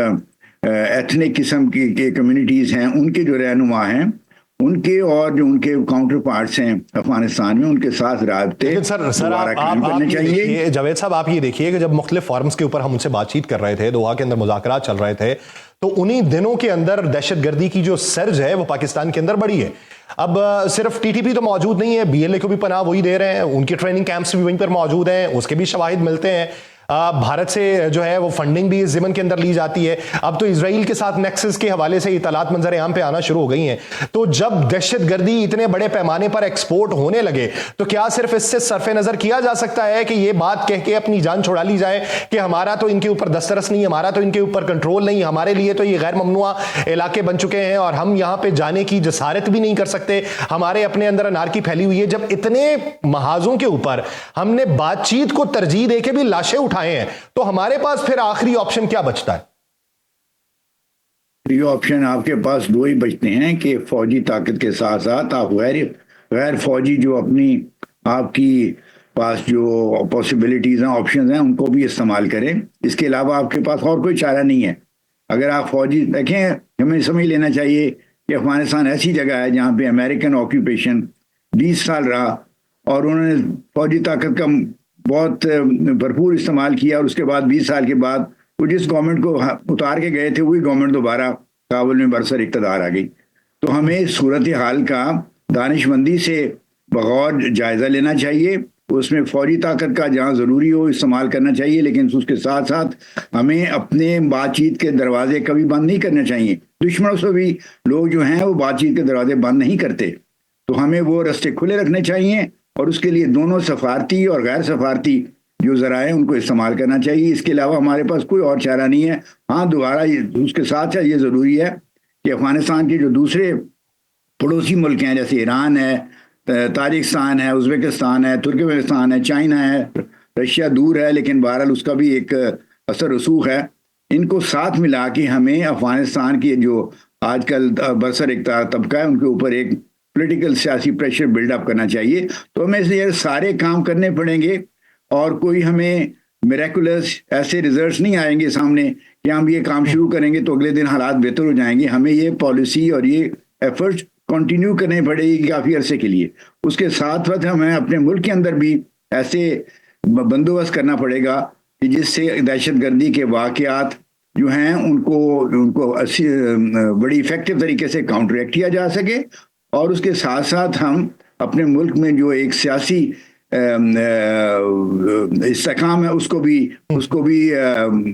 एथनिक किस्म के कम्युनिटीज़ हैं, उनके जो रहनुमा हैं उनके और जो उनके काउंटर पार्ट्स हैं अफगानिस्तान में उनके साथ राब्ते दोबारा कायम करने चाहिए। जावेद साहब आप ये देखिए कि जब मुख्तलिफ फॉरम्स के ऊपर हम उनसे बातचीत कर रहे थे, दोहा के अंदर मुज़ाकरात चल रहे थे, तो उन्हीं दिनों के अंदर दहशतगर्दी की जो सर्ज है वो पाकिस्तान के अंदर बढ़ी है। अब सिर्फ TTP तो मौजूद नहीं है, BLA को भी पनाह वही दे रहे हैं, उनके ट्रेनिंग कैंप्स भी वहीं पर मौजूद हैं, उसके भी शवाहिद मिलते हैं। भारत से जो है वो फंडिंग भी इस ज़िमन के अंदर ली जाती है। अब तो इजराइल के साथ नेक्सस के हवाले से इतलात मंजर आम पे आना शुरू हो गई हैं। तो जब दहशतगर्दी इतने बड़े पैमाने पर एक्सपोर्ट होने लगे तो क्या सिर्फ इससे सरफे नजर किया जा सकता है कि ये बात कह के अपनी जान छुड़ा ली जाए कि हमारा तो इनके ऊपर दस्तरस नहीं, हमारा तो इनके ऊपर कंट्रोल नहीं, हमारे लिए तो ये गैर ममनुआ इलाके बन चुके हैं और हम यहाँ पे जाने की जसारत भी नहीं कर सकते, हमारे अपने अंदर अनारकी फैली हुई है। जब इतने महाजों के ऊपर हमने बातचीत को तरजीह देके भी लाशें उठाए हैं तो हमारे पास फिर आखिरी ऑप्शन क्या बचता है? ये ऑप्शन आपके पास दो ही बचते हैं कि फौजी ताकत के साथ साथ आप गैर फौजी जो अपनी आपकी पास जो पॉसिबिलिटीज हैं, ऑप्शंस हैं, उनको भी इस्तेमाल करें। इसके अलावा आपके पास और कोई चारा नहीं है। अगर आप फौजी देखें, हमें समझ लेना चाहिए कि अफगानिस्तान ऐसी जगह है जहाँ पे अमेरिकन ऑक्यूपेशन 20 साल रहा और उन्होंने फौजी ताकत का बहुत भरपूर इस्तेमाल किया और उसके बाद 20 साल के बाद वो जिस गवर्नमेंट को उतार के गए थे वही गवर्नमेंट दोबारा काबुल में बरसर इक़्तिदार आ गई। तो हमें सूरत हाल का दानिशमंदी से बगौर जायज़ा लेना चाहिए, उसमें फौरी ताकत का जहाँ ज़रूरी हो इस्तेमाल करना चाहिए, लेकिन उसके साथ साथ हमें अपने बातचीत के दरवाजे कभी बंद नहीं करने चाहिए। दुश्मनों से भी लोग जो हैं वो बातचीत के दरवाजे बंद नहीं करते, तो हमें वो रास्ते खुले रखने चाहिए और उसके लिए दोनों सफारती और गैर सफारती जो ज़राए हैं उनको इस्तेमाल करना चाहिए। इसके अलावा हमारे पास कोई और चारा नहीं है। हाँ, दोबारा उसके साथ ये ज़रूरी है कि अफ़गानिस्तान के जो दूसरे पड़ोसी मुल्क हैं, जैसे ईरान है, ताजिकिस्तान है, उज़्बेकिस्तान है, तुर्कमेनिस्तान है, चाइना है, रशिया दूर है लेकिन बहरहाल उसका भी एक असर रसूख है, इनको साथ मिला के हमें अफ़गानिस्तान की जो आजकल बरसर इक़्तिदार तबका है उनके ऊपर एक पॉलिटिकल सियासी प्रेशर बिल्डअप करना चाहिए। तो हमें ये सारे काम करने पड़ेंगे और कोई हमें मिरेकुलस ऐसे रिजल्ट्स नहीं आएंगे सामने कि हम ये काम शुरू करेंगे तो अगले दिन हालात बेहतर हो जाएंगे। हमें ये पॉलिसी और ये एफर्ट्स कंटिन्यू करनी पड़ेगी काफ़ी अरसे के लिए। उसके साथ साथ हमें अपने मुल्क के अंदर भी ऐसे बंदोबस्त करना पड़ेगा कि जिससे दहशतगर्दी के वाक़यात जो हैं उनको बड़ी इफ़ेक्टिव तरीके से काउंटरएक्ट किया जा सके और उसके साथ साथ हम अपने मुल्क में जो एक सियासी इस्तेकाम है उसको भी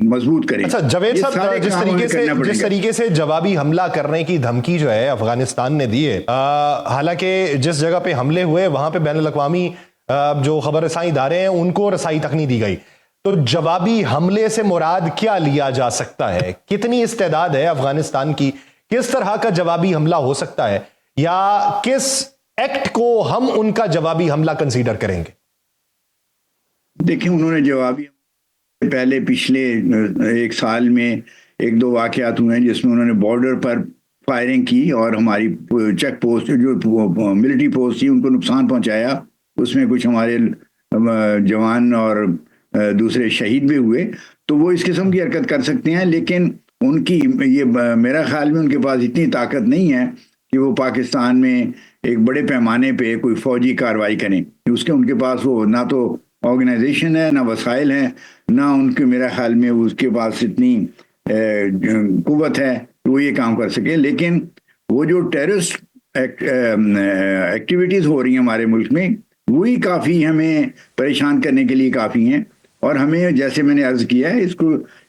मजबूत करें। अच्छा जावेद साहब, जिस तरीके से जवाबी हमला करने की धमकी जो है अफगानिस्तान ने दी है, हालांकि जिस जगह पे हमले हुए वहां पे बैनुल अक़वामी जो खबर रसाई इदारे हैं उनको रसाई तक नहीं दी गई, तो जवाबी हमले से मुराद क्या लिया जा सकता है? कितनी इस्तेदाद है अफगानिस्तान की? किस तरह का जवाबी हमला हो सकता है या किस एक्ट को हम उनका जवाबी हमला कंसीडर करेंगे? देखिए, उन्होंने जवाबी पहले पिछले एक साल में एक दो वाकयात हुए हैं जिसमें उन्होंने बॉर्डर पर फायरिंग की और हमारी चेक पोस्ट जो मिलिट्री पोस्ट थी उनको नुकसान पहुंचाया। उसमें कुछ हमारे जवान और दूसरे शहीद भी हुए। तो वो इस किस्म की हरकत कर सकते हैं, लेकिन उनकी ये मेरा ख्याल में उनके पास इतनी ताकत नहीं है कि वो पाकिस्तान में एक बड़े पैमाने पे कोई फौजी कार्रवाई करें। उनके पास वो ना तो ऑर्गेनाइजेशन है, ना वसाइल हैं, ना उनके मेरा ख्याल में उसके पास इतनी कुव्वत है कि वो ये काम कर सके। लेकिन वो जो टेररिस्ट एक्टिविटीज़ हो रही हैं हमारे मुल्क में, वही काफ़ी हमें परेशान करने के लिए काफ़ी हैं और हमें, जैसे मैंने अर्ज किया है,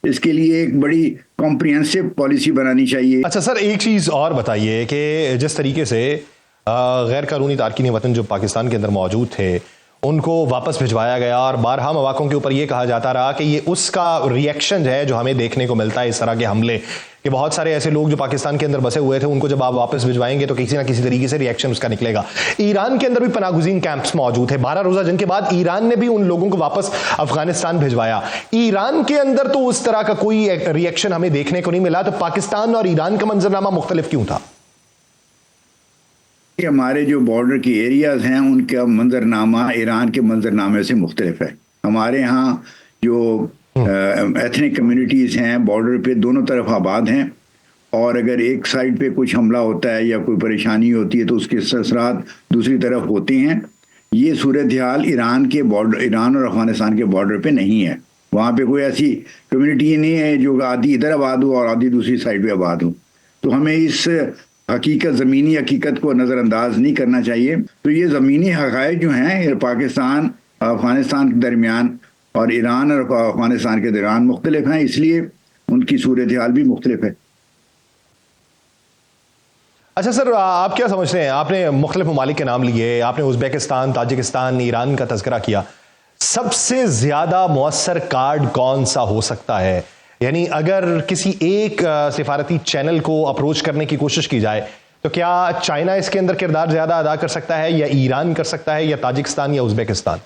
इसके लिए एक बड़ी कॉम्प्रिहेंसिव पॉलिसी बनानी चाहिए। अच्छा सर, एक चीज़ और बताइए कि जिस तरीके से गैर कानूनी तारकीन वतन जो पाकिस्तान के अंदर मौजूद थे उनको वापस भिजवाया गया और बारहा मौक़ों के ऊपर ये कहा जाता रहा कि ये उसका रिएक्शन है जो हमें देखने को मिलता है इस तरह के हमले, कि बहुत सारे ऐसे लोग जो पाकिस्तान के अंदर बसे हुए थे उनको जब आप वापस भिजवाएंगे तो किसी ना किसी तरीके से रिएक्शन उसका निकलेगा। ईरान के अंदर भी पनागुज़ीन कैंप्स मौजूद है। 12 रोज़ा जंग के बाद ईरान ने भी उन लोगों को वापस अफगानिस्तान भिजवाया। ईरान के अंदर तो उस तरह का कोई रिएक्शन हमें देखने को नहीं मिला, तो पाकिस्तान और ईरान का मंजरनामा मुख्तलिफ क्यों था? हमारे जो बॉर्डर की एरियाज हैं उनका मंजरनामा ईरान के मंजरनामे से मुख्तलिफ है। हमारे यहाँ जो एथनिक कम्युनिटीज़ हैं बॉर्डर पे दोनों तरफ आबाद हैं और अगर एक साइड पे कुछ हमला होता है या कोई परेशानी होती है तो उसके असरात दूसरी तरफ होते हैं। ये सूरत हाल ईरान और अफगानिस्तान के बॉर्डर पे नहीं है। वहाँ पे कोई ऐसी कम्युनिटी नहीं है जो आधी इधर आबाद हो और आधी दूसरी साइड पे आबाद हो। तो हमें इस ज़मीनी हकीकत को नज़रअंदाज नहीं करना चाहिए। तो ये ज़मीनी हक़ाइक़ जो हैं पाकिस्तान अफ़गानिस्तान के दरमियान और ईरान और अफ़गानिस्तान के दरमियान मुख्तलिफ हैं, इसलिए उनकी सूरत हाल भी मुख्तलिफ है। अच्छा सर, आप क्या समझते हैं? आपने मुख्तलिफ ममालिक के नाम लिए, आपने उज़्बेकिस्तान, ताजिकिस्तान, ईरान का तज़किरा किया। सबसे ज़्यादा मुअस्सर कार्ड कौन सा हो सकता है? यानी अगर किसी एक सिफारती चैनल को अप्रोच करने की कोशिश की जाए तो क्या चाइना इसके अंदर किरदार ज्यादा अदा कर सकता है या ईरान कर सकता है या ताजिकिस्तान या उज़्बेकिस्तान?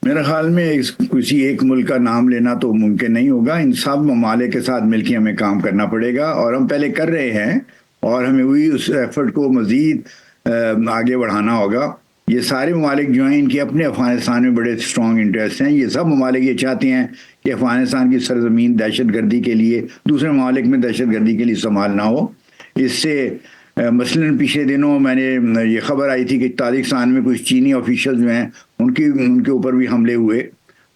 मेरे ख्याल में किसी एक मुल्क का नाम लेना तो मुमकिन नहीं होगा। इन सब ममालिक के साथ मिलकर हमें काम करना पड़ेगा और हम पहले कर रहे हैं और हमें वही उस एफर्ट को मज़ीद आगे बढ़ाना होगा। ये सारे ममालिक जो हैं इनके अपने अफ़गानिस्तान में बड़े स्ट्रॉन्ग इंटरेस्ट हैं। ये सब ममालिक ये चाहते हैं कि अफ़गानिस्तान की सरजमीन दहशतगर्दी के लिए, दूसरे ममालिक में दहशतगर्दी के लिए इस्तेमाल ना हो। इससे मसलन पिछले दिनों मैंने ये खबर आई थी कि ताजिकिस्तान में कुछ चीनी ऑफिशियल जो हैं उनके ऊपर भी हमले हुए।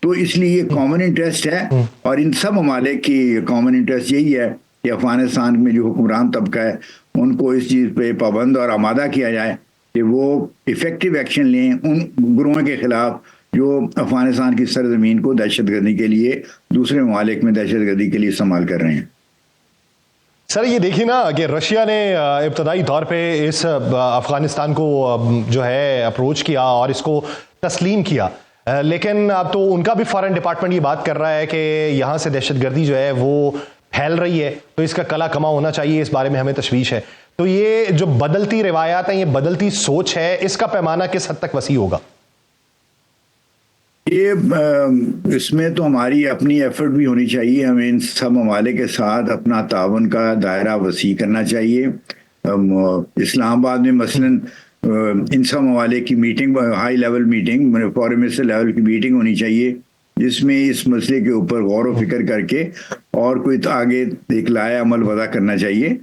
तो इसलिए ये कॉमन इंटरेस्ट है और इन सब ममालिक की कॉमन इंटरेस्ट यही है कि अफगानिस्तान में जो हुक्मरान तबका है उनको इस चीज़ पे पाबंद और आमादा किया जाए कि वो इफ़ेक्टिव एक्शन लें उन ग्रोहों के ख़िलाफ़ जो अफगानिस्तान की सरजमीन को दहशतगर्दी के लिए, दूसरे ममालिक में दहशतगर्दी के लिए इस्तेमाल कर रहे हैं। सर ये देखिए ना कि रशिया ने इब्तदाई तौर पे इस अफगानिस्तान को जो है अप्रोच किया और इसको तस्लीम किया, लेकिन अब तो उनका भी फॉरेन डिपार्टमेंट ये बात कर रहा है कि यहाँ से दहशतगर्दी जो है वो फैल रही है, तो इसका कला कमा होना चाहिए, इस बारे में हमें तशवीश है। तो ये जो बदलती रिवायात है, ये बदलती सोच है, इसका पैमाना किस हद तक वसी होगा? ये इसमें तो हमारी अपनी एफर्ट भी होनी चाहिए। हमें इन सब ममालिक के साथ अपना तावन का दायरा वसी करना चाहिए। इस्लामाबाद में मसलन इन सब ममालिक की meeting, high level meeting, foreign minister level की मीटिंग होनी चाहिए जिसमें इस मसले के ऊपर गौर व फिक्र करके और कोई तो आगे एक लाया अमल वज़ा करना चाहिए।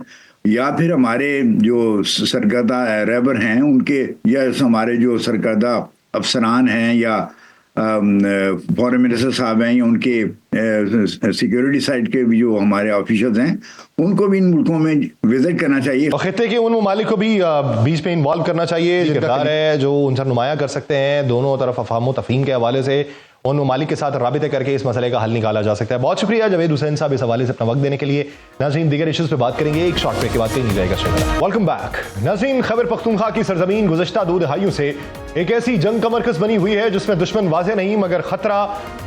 या फिर हमारे जो सरकर्दा रहबर हैं उनके, या हमारे जो सरकर्दा अफसरान हैं या फॉरेन मिनिस्टर साहब हैं या उनके सिक्योरिटी साइड के भी जो हमारे ऑफिसर्स हैं, उनको भी इन मुल्कों में विजिट करना चाहिए और खित्ते के उन ममालिक को भी बीच में इन्वॉल्व करना चाहिए, किरदार है जो उनसे नुमाया कर सकते हैं। दोनों तरफ अफहाम तफहीम के हवाले से उन ममालिक के साथ राबिते करके इस मसले का हल निकाला जा सकता है। बहुत शुक्रिया जावेद हुसैन साहब इस हवाले से अपना वक्त देने के लिए। नाज़रीन, दीगर इश्यूज पे बात करेंगे एक शॉर्ट ब्रेक के बाद, कहीं नहीं जाएगा। Welcome back. नाज़रीन, खैबर पख्तूनख्वा की सरजमीन गुज़श्ता 2 दहाइयों से एक ऐसी जंग का मरकज बनी हुई है जिसमें दुश्मन वाज़ेह नहीं मगर खतरा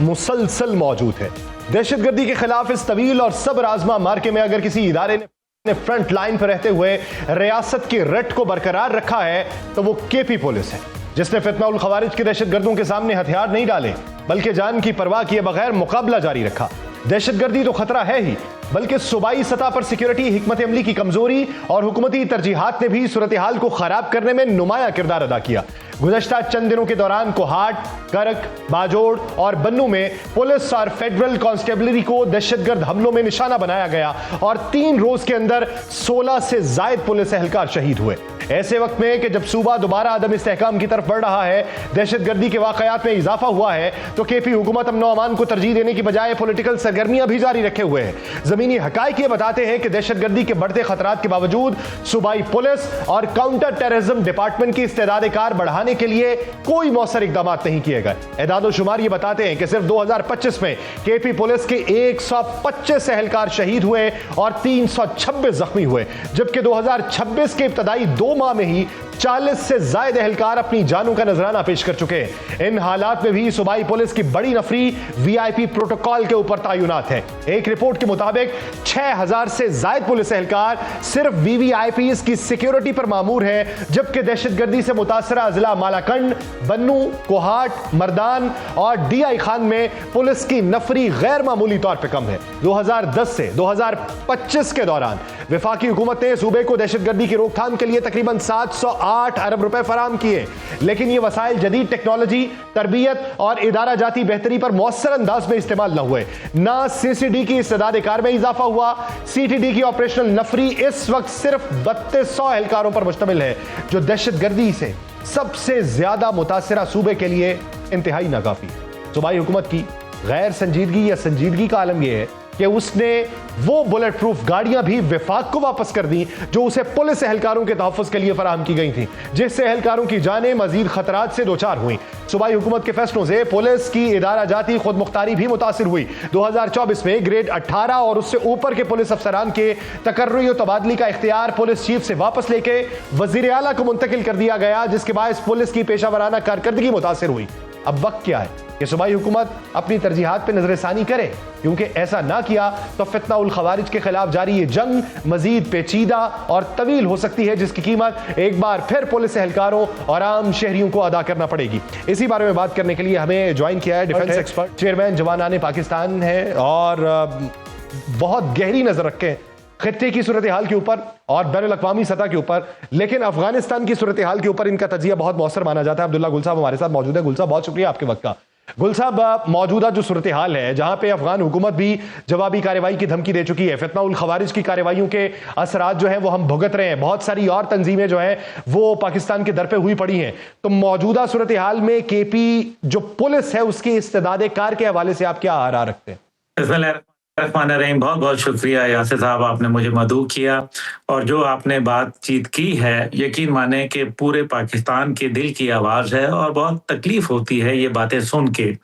मुसलसल मौजूद है। दहशतगर्दी के खिलाफ इस तवील और सब्र आजमा मार्के में अगर किसी इदारे ने फ्रंट लाइन पर रहते हुए रियासत की रट को बरकरार रखा है तो वो केपी पुलिस है, जिसने फितना उल खवारिज के दहशतगर्दों के सामने हथियार नहीं डाले बल्कि जान की परवाह किए बगैर मुकाबला जारी रखा। दहशतगर्दी तो खतरा है ही, बल्कि सूबाई सतह पर सिक्योरिटी हिकमत अमली की कमजोरी और हुकूमती तरजीहात ने भी सूरत हाल को खराब करने में नुमाया किरदार अदा किया। गुज़श्ता चंद दिनों के दौरान कोहाट, करक, बाजोड़ और बन्नू में पुलिस और फेडरल कांस्टेबलरी को दहशतगर्द हमलों में निशाना बनाया गया और 3 रोज के अंदर 16 से जायद पुलिस एहलकार शहीद हुए। ऐसे वक्त में कि जब सूबा दोबारा अदम इस्तेहकाम की तरफ बढ़ रहा है, दहशतगर्दी के वाकयात में इजाफा हुआ है, तो केपी हुकूमत अमन व अमान को तरजीह देने की बजाय पॉलिटिकल सरगर्मियां भी जारी रखे हुए हैं। जमीनी हकायक ये बताते हैं कि दहशतगर्दी के बढ़ते खतरात के बावजूद सूबाई पुलिस और काउंटर टेररिज्म डिपार्टमेंट की इस्तेदाद कार बढ़ाने के लिए कोई मौसर इकदाम नहीं किए गए। एदाद शुमार ये बताते हैं कि सिर्फ 2025 में केपी पुलिस के 125 एहलकार शहीद हुए और 326 जख्मी हुए, जबकि 2026 के इब्तदाई 2 माह में ही 40 से ज्यादा एहलकार अपनी जानों का नजराना पेश कर चुके हैं। इन हालात में भी सूबाई पुलिस की बड़ी नफरी वीआईपी प्रोटोकॉल के ऊपर तैनात है। एक रिपोर्ट के मुताबिक 6000 से ज्यादा पुलिस एहलकार सिर्फ वीवीआईपी की सिक्योरिटी पर मामूर है, जबकि दहशतगर्दी से मुतासरा जिला मालाकंड, बन्नू, कोहाट, मर्दान और डीआई खान में पुलिस की नफरी गैर मामूली तौर पर कम है। 2010 से 2025 के दौरान वफाकी हुकूमत ने सूबे को दहशतगर्दी की रोकथाम के लिए तकरीबन 708 अरब रुपए फराम किए, लेकिन ये वसाइल जदीद टेक्नोलॉजी, तरबियत और इदारा जाती बेहतरी पर मौसर अंदाज में इस्तेमाल न हुए। ना सीसीडी की इस्तेदाद कार में इजाफा हुआ। सीटीडी की ऑपरेशनल नफरी इस वक्त सिर्फ 3200 एहलकारों पर मुश्तमिल है, जो दहशतगर्दी से सबसे ज्यादा मुतासरा सूबे के लिए इंतहाई नाकाफी है। सूबाई हुकूमत की गैर संजीदगी या संजीदगी का आलम यह है कि उसने वो बुलेट प्रूफ गाड़ियां भी विफाक को वापस कर दी जो उसे पुलिस एहलकारों के तहफ़्फ़ुज़ के लिए फराहम की गई थी, जिससे एहलकारों की जानें मजीद खतरात से दोचार हुई। सूबाई हुकूमत के फैसलों से पुलिस की इदारा जाती खुद मुख्तारी भी मुतासिर हुई। 2024 में ग्रेड 18 और उससे ऊपर के पुलिस अफसरान के तकर्री और तबादली का इख्तियार पुलिस चीफ से वापस लेके वज़ीर आला को मुंतकिल कर दिया गया, जिसके बायस पुलिस की पेशा वराना कारकर्दगी मुतासिर हुई। अब वक्त क्या है कि सूबाई हुकूमत अपनी तरजीहात पर नजरसानी करे, क्योंकि ऐसा ना किया तो फितना उल खवारिज के खिलाफ जारी ये जंग मजीद पेचीदा और तवील हो सकती है, जिसकी कीमत एक बार फिर पुलिस एहलकारों और आम शहरियों को अदा करना पड़ेगी। इसी बारे में बात करने के लिए हमें ज्वाइन किया है डिफेंस एक्सपर्ट, चेयरमैन जवानाने पाकिस्तान है और बहुत गहरी नजर रखें खित्ते की सूरत हाल के ऊपर और बैनुल अक़वामी सतह के ऊपर, लेकिन अफगानिस्तान की सूरत हाल के ऊपर इनका तजिया बहुत मौसर माना जाता है। अब्दुल्ला गुल साहब हमारे साथ मौजूद है। गुल साहब, बहुत शुक्रिया आपके वक्त का। गुल साहब, मौजूदा जो सूरत हाल है, जहां पे अफगान हुकूमत भी जवाबी कार्रवाई की धमकी दे चुकी है, फितना उल खवारिज की कार्रवाइयों के असरात जो है वो हम भुगत रहे हैं, बहुत सारी और तंजीमें जो है वो पाकिस्तान के दर पे हुई पड़ी हैं, तो मौजूदा सूरत हाल में केपी जो पुलिस है उसकी इस्तेदाद कार के हवाले से आप क्या आरा रखते हैं? रहमान रहीम, बहुत बहुत शुक्रिया यासिर साहब, आपने मुझे मदऊ किया। और जो आपने बातचीत की है, यकीन माने कि पूरे पाकिस्तान के दिल की आवाज़ है और बहुत तकलीफ होती है ये बातें सुन के।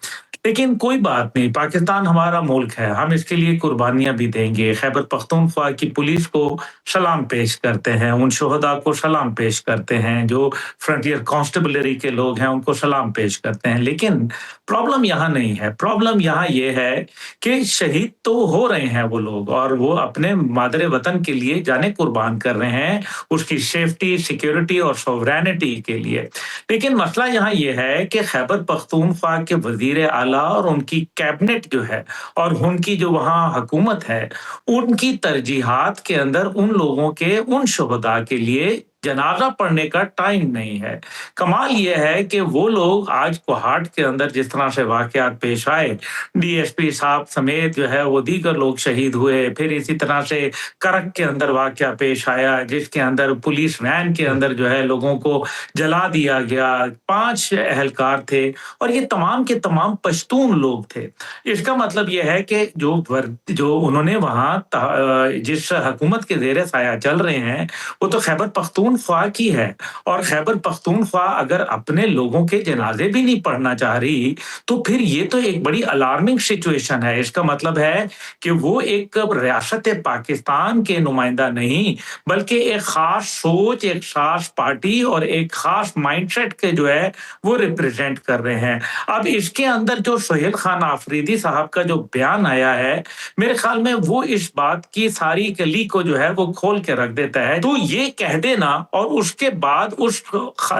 लेकिन कोई बात नहीं, पाकिस्तान हमारा मुल्क है, हम इसके लिए कुर्बानियाँ भी देंगे। खैबर पख्तूनख्वा की पुलिस को सलाम पेश करते हैं, उन शोहदा को सलाम पेश करते हैं, जो फ्रंटियर कांस्टेबलरी के लोग हैं उनको सलाम पेश करते हैं। लेकिन प्रॉब्लम यहाँ नहीं है, प्रॉब्लम यहाँ ये है कि शहीद तो हो रहे हैं वो लोग, और वो अपने मादरे वतन के लिए जाने कुर्बान कर रहे हैं, उसकी सेफ्टी, सिक्योरिटी और सोवरेनिटी के लिए। लेकिन मसला यहाँ ये है कि खैबर पख्तूनख्वा के वजीर आला और उनकी कैबिनेट जो है और उनकी जो वहाँ हुकूमत है, उनकी तरजीहात के अंदर उन लोगों के, उन शुहदा के लिए जनाजा पढ़ने का टाइम नहीं है। कमाल यह है कि वो लोग आज कोहाट के अंदर जिस तरह से वाकयात पेश आए, डीएसपी साहब समेत जो है वो दीगर लोग शहीद हुए। फिर इसी तरह से करक के अंदर वाकया पेश आया जिसके अंदर पुलिस वैन के अंदर जो है लोगों को जला दिया गया। 5 एहलकार थे और ये तमाम के तमाम पश्तून लोग थे। इसका मतलब यह है कि जो उन्होंने वहाँ जिस हुकूमत के ज़ेरे साया चल रहे हैं वो तो खैबर पख्तूनख्वा की है, और खैबर पख्तूनख्वा अगर अपने लोगों के जनाजे भी नहीं पढ़ना चाह रही तो फिर ये तो एक बड़ी अलार्मिंग सिचुएशन है। इसका मतलब है कि वो एक रियासत पाकिस्तान के नुमाइंदा नहीं, बल्कि एक खास सोच, एक खास पार्टी और एक खास माइंडसेट के जो है वो रिप्रेजेंट कर रहे हैं। अब इसके अंदर जो सोहेल खान आफरीदी साहब का जो बयान आया है, मेरे ख्याल में वो इस बात की सारी कली को जो है वो खोल के रख देता है। तो ये कह देना और उसके बाद उस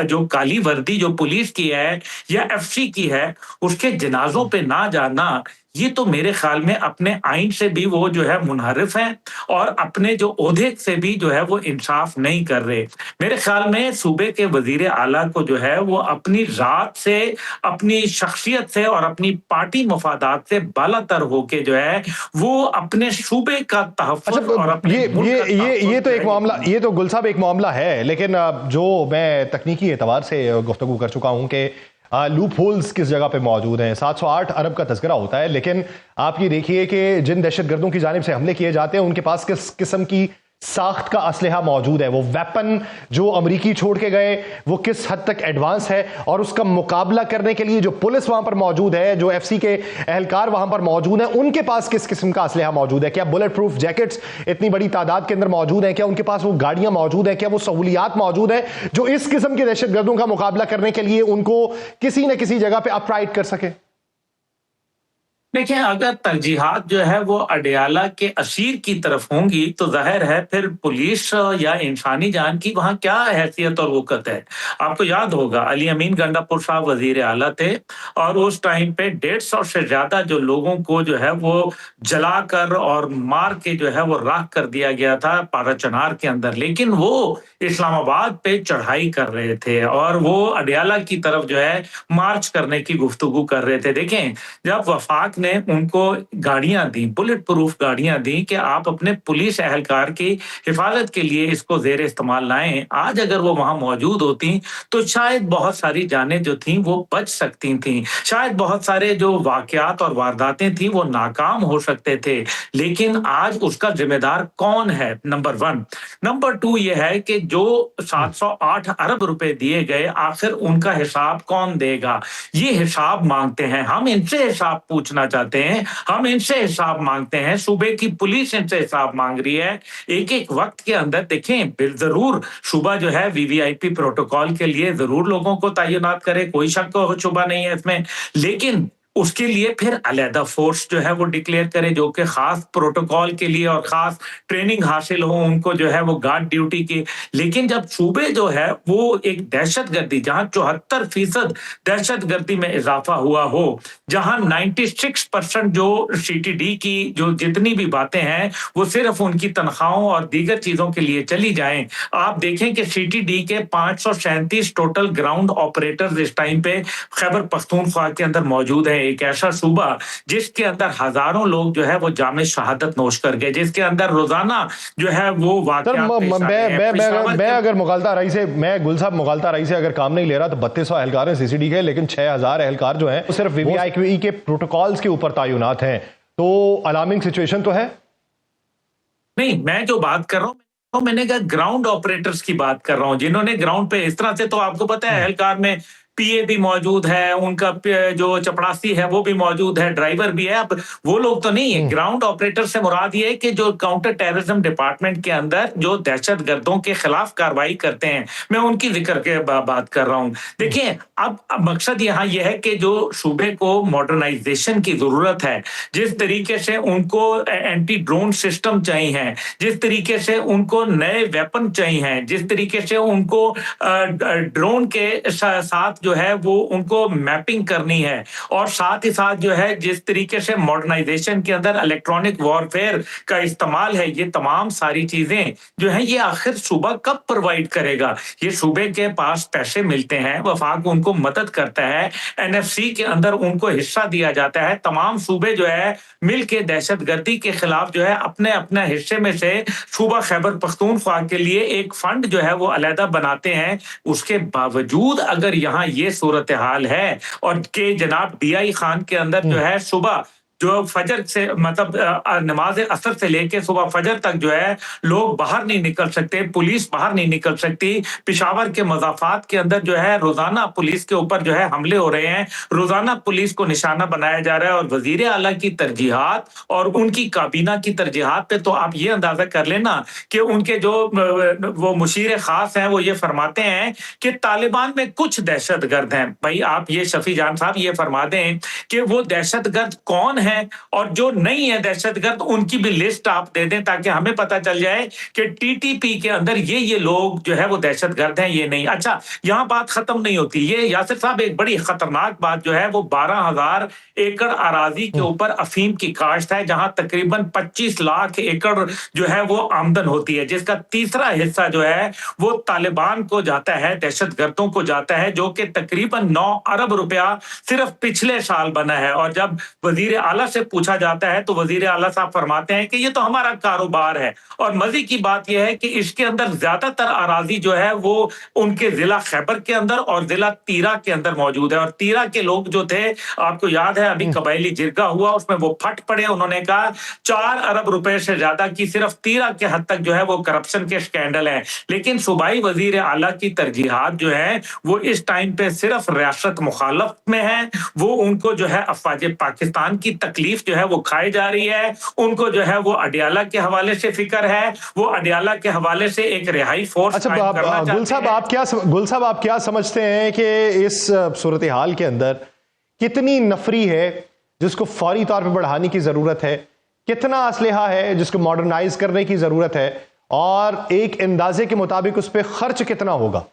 जो काली वर्दी जो पुलिस की है या एफसी की है उसके जनाजों पे ना जाना, ये तो मेरे ख्याल में अपने आइन से भी वो जो है मुनहरिफ हैं और अपने जो ओहदे से भी जो है वो इंसाफ नहीं कर रहे। मेरे ख्याल में सूबे के वजीर आला को जो है वो अपनी जात से, अपनी शख्सियत से और अपनी पार्टी मफादात से बालातर होके जो है वो अपने सूबे का तहफ़्फ़ुज़ और अपने ये तो एक मामला, ये तो गुल साहब एक मामला है। लेकिन जो मैं तकनीकी एतबार से गुफ्तगू कर चुका हूं कि लूप होल्स किस जगह पे मौजूद हैं। 708 अरब का तस्करा होता है, लेकिन आप ये देखिए कि जिन दहशतगर्दों की जानिब से हमले किए जाते हैं उनके पास किस किस्म की साख्त का असलहा मौजूद है। वो वेपन जो अमरीकी छोड़ के गए वो किस हद तक एडवांस है, और उसका मुकाबला करने के लिए जो पुलिस वहां पर मौजूद है, जो एफसी के एहलकार वहां पर मौजूद हैं, उनके पास किस किस्म का असलहा मौजूद है। क्या बुलेट प्रूफ जैकेट्स इतनी बड़ी तादाद के अंदर मौजूद हैं? क्या उनके पास वो गाड़ियां मौजूद हैं? क्या वो सहूलियात मौजूद है जो इस किस्म के दहशतगर्दों का मुकाबला करने के लिए उनको किसी न किसी जगह पर अपराइट कर सके? देखिए, अगर तरजीहात जो है वो अडयाला के असीर की तरफ होंगी तो जाहिर है फिर पुलिस या इंसानी जान की वहां क्या हैसियत और वक़्त है। आपको याद होगा अली अमीन गंडापुर साहब वजीर आला थे और उस टाइम पे 150 से ज्यादा जो लोगों को जो है वो जलाकर और मार के जो है वो राख कर दिया गया था पाराचनार के अंदर। लेकिन वो इस्लामाबाद पे चढ़ाई कर रहे थे और वो अडयाला की तरफ जो है मार्च करने की गुफ्तगू कर रहे थे। देखें, जब वफाक ने उनको गाड़ियां दी, बुलेट प्रूफ गाड़ियां दी कि आप अपने पुलिस एहलकार की हिफाजत के लिए इसको जेर इस्तेमाल लाएं, आज अगर वो वहां मौजूद होती तो शायद बहुत सारी जानें जो थीं वो बच सकती थीं, शायद बहुत सारे जो वाकयात और वारदातें थीं वो नाकाम हो सकते थे। लेकिन आज उसका जिम्मेदार कौन है? नंबर 1। नंबर 2 ये है कि जो 708 अरब रुपए दिए गए आखिर उनका हिसाब कौन देगा? ये हिसाब मांगते हैं, हम इनसे हिसाब पूछना चाहते हैं, हम इनसे हिसाब मांगते हैं। सूबे की पुलिस इनसे हिसाब मांग रही है। एक एक वक्त के अंदर देखें, जरूर सूबा जो है वीवीआईपी प्रोटोकॉल के लिए जरूर लोगों को तैनात करे, कोई शक व शुबा नहीं है इसमें, लेकिन उसके लिए फिर अलहदा फोर्स जो है वो डिक्लेयर करे जो कि खास प्रोटोकॉल के लिए और खास ट्रेनिंग हासिल हो उनको जो है वो गार्ड ड्यूटी की। लेकिन जब सूबे जो है वो एक दहशतगर्दी, जहां 74% दहशतगर्दी में इजाफा हुआ हो, जहां 96% जो सीटीडी की जो जितनी भी बातें हैं वो सिर्फ उनकी तनख्वाहों और दीगर चीजों के लिए चली जाएं। आप देखें कि सीटीडी के 537 टोटल ग्राउंड ऑपरेटर्स इस टाइम पे खैबर पख्तूनख्वा के अंदर मौजूद है। एक ऐसा सूबा जिसके अंदर हजारों लोग जो है वो जामे शहादत नोश कर गए, जिसके अंदर रोजाना जो है वो मैं अगर मुगालता रही से, मैं गुल साहब मुगालता रही से अगर काम नहीं ले रहा तो 3200 एहलकार हैं सीसीडी के, लेकिन 6000 एहलकार जो हैं वो सिर्फ वीवीआईपी के प्रोटोकॉल्स के ऊपर तैनात हैं। तो अलार्मिंग सिचुएशन तो है। नहीं, मैं जो बात कर रहा हूँ तो मैंने कहा ग्राउंड ऑपरेटर्स की बात कर रहा हूँ, जिन्होंने ग्राउंड पे इस तरह से, तो आपको पता है एहलकार में पीए भी मौजूद है, उनका जो चपड़ासी है वो भी मौजूद है, ड्राइवर भी है। अब वो लोग तो नहीं है। ग्राउंड ऑपरेटर से मुराद ये है कि जो काउंटर टेररिज्म डिपार्टमेंट के अंदर जो दहशतगर्दों के खिलाफ कार्रवाई करते हैं, मैं उनकी जिक्र के बात कर रहा हूँ। देखिए, अब मकसद यहाँ यह है कि जो सूबे को मॉडर्नाइजेशन की जरूरत है, जिस तरीके से उनको एंटी ड्रोन सिस्टम चाहिए, जिस तरीके से उनको नए वेपन चाहिए, जिस तरीके से उनको ड्रोन के साथ जो है वो उनको मैपिंग करनी है, और साथ ही साथ जो है जिस तरीके से मॉडर्नाइजेशन के अंदर इलेक्ट्रॉनिक वॉरफेयर का इस्तेमाल है, ये तमाम सारी चीजें जो है ये आखिर सूबा कब प्रोवाइड करेगा। ये सूबे के पास पैसे मिलते हैं, वफाक उनको मदद करता है, एनएफसी के अंदर उनको हिस्सा दिया जाता है, तमाम सूबे जो है मिल के दहशतगर्दी के खिलाफ जो है अपने अपने हिस्से में से सूबा खैबर पख्तूनख्वा के लिए एक फंड जो है वो अलहदा बनाते हैं। उसके बावजूद अगर यहाँ ये सूरत हाल है और के जनाब डीआई खान के अंदर जो है सुबह जो फजर से मतलब नमाज असर से लेके सुबह फजर तक जो है लोग बाहर नहीं निकल सकते, पुलिस बाहर नहीं निकल सकती। पिशावर के मज़ाफ़ात के अंदर जो है रोजाना पुलिस के ऊपर जो है हमले हो रहे हैं, रोजाना पुलिस को निशाना बनाया जा रहा है। और वजीर आला की तरजीहात और उनकी काबीना की तरजीहात पे तो आप ये अंदाजा कर लेना कि उनके जो वो मुशीर खास हैं वो ये फरमाते हैं कि तालिबान में कुछ दहशतगर्द हैं। भाई आप ये शफी जान साहब ये फरमा दें कि वो दहशतगर्द कौन है और जो नहीं है दहशतगर्द उनकी भी लिस्ट आप दे दें, ताकि हमें पता चल जाए कि टीटीपी के अंदर ये लोग जो है वो दहशतगर्द हैं, ये नहीं। अच्छा, यहाँ बात खत्म नहीं होती। ये यासिर साहब एक बड़ी खतरनाक बात जो है वो 12,000 एकड़ अराजी के ऊपर अफीम की काश्त है, जहां तकरीबन 25 लाख एकड़ जो है वो आमदन होती है, जिसका तीसरा हिस्सा जो है वो तालिबान को जाता है, दहशतगर्दों को जाता है, जो कि तकरीबन 9 अरब रुपया सिर्फ पिछले साल बना है। और जब वजीर आला से पूछा जाता है तो वजीर आला साहब फरमाते हैं कि ये तो हमारा कारोबार है। और मजे की बात यह है कि इसके अंदर ज्यादातर अराजी जो है वो उनके जिला खैबर के अंदर और जिला तीरा के अंदर मौजूद है। और तीरा के लोग जो थे, आपको याद है अभी कबायली जिरगा हुआ, उसमें वो फट पड़े, उन्होंने कहा 4 अरब रुपए से ज्यादा की सिर्फ तीरा के हद तक जो है वो करप्शन के स्कैंडल है। लेकिन सूबाई वजीर आला की तरजीहात जो है वो इस टाइम पे सिर्फ रियासत मुखालफ में है। वो उनको जो है अफवाज पाकिस्तान की तकलीफ जो है वो खाई जा रही है, उनको जो है वो अडियाला के हवाले से फिक्र है, वो अडियाला के हवाले से एक रिहाई फोर्स। अच्छा, गुल साहब आप क्या समझते हैं कि इस सूरत हाल के अंदर कितनी नफरी है जिसको फौरी तौर पर बढ़ाने की जरूरत है, कितना असलहा है जिसको मॉडर्नाइज करने की जरूरत है, और एक अंदाजे के मुताबिक उस पर खर्च कितना होगा?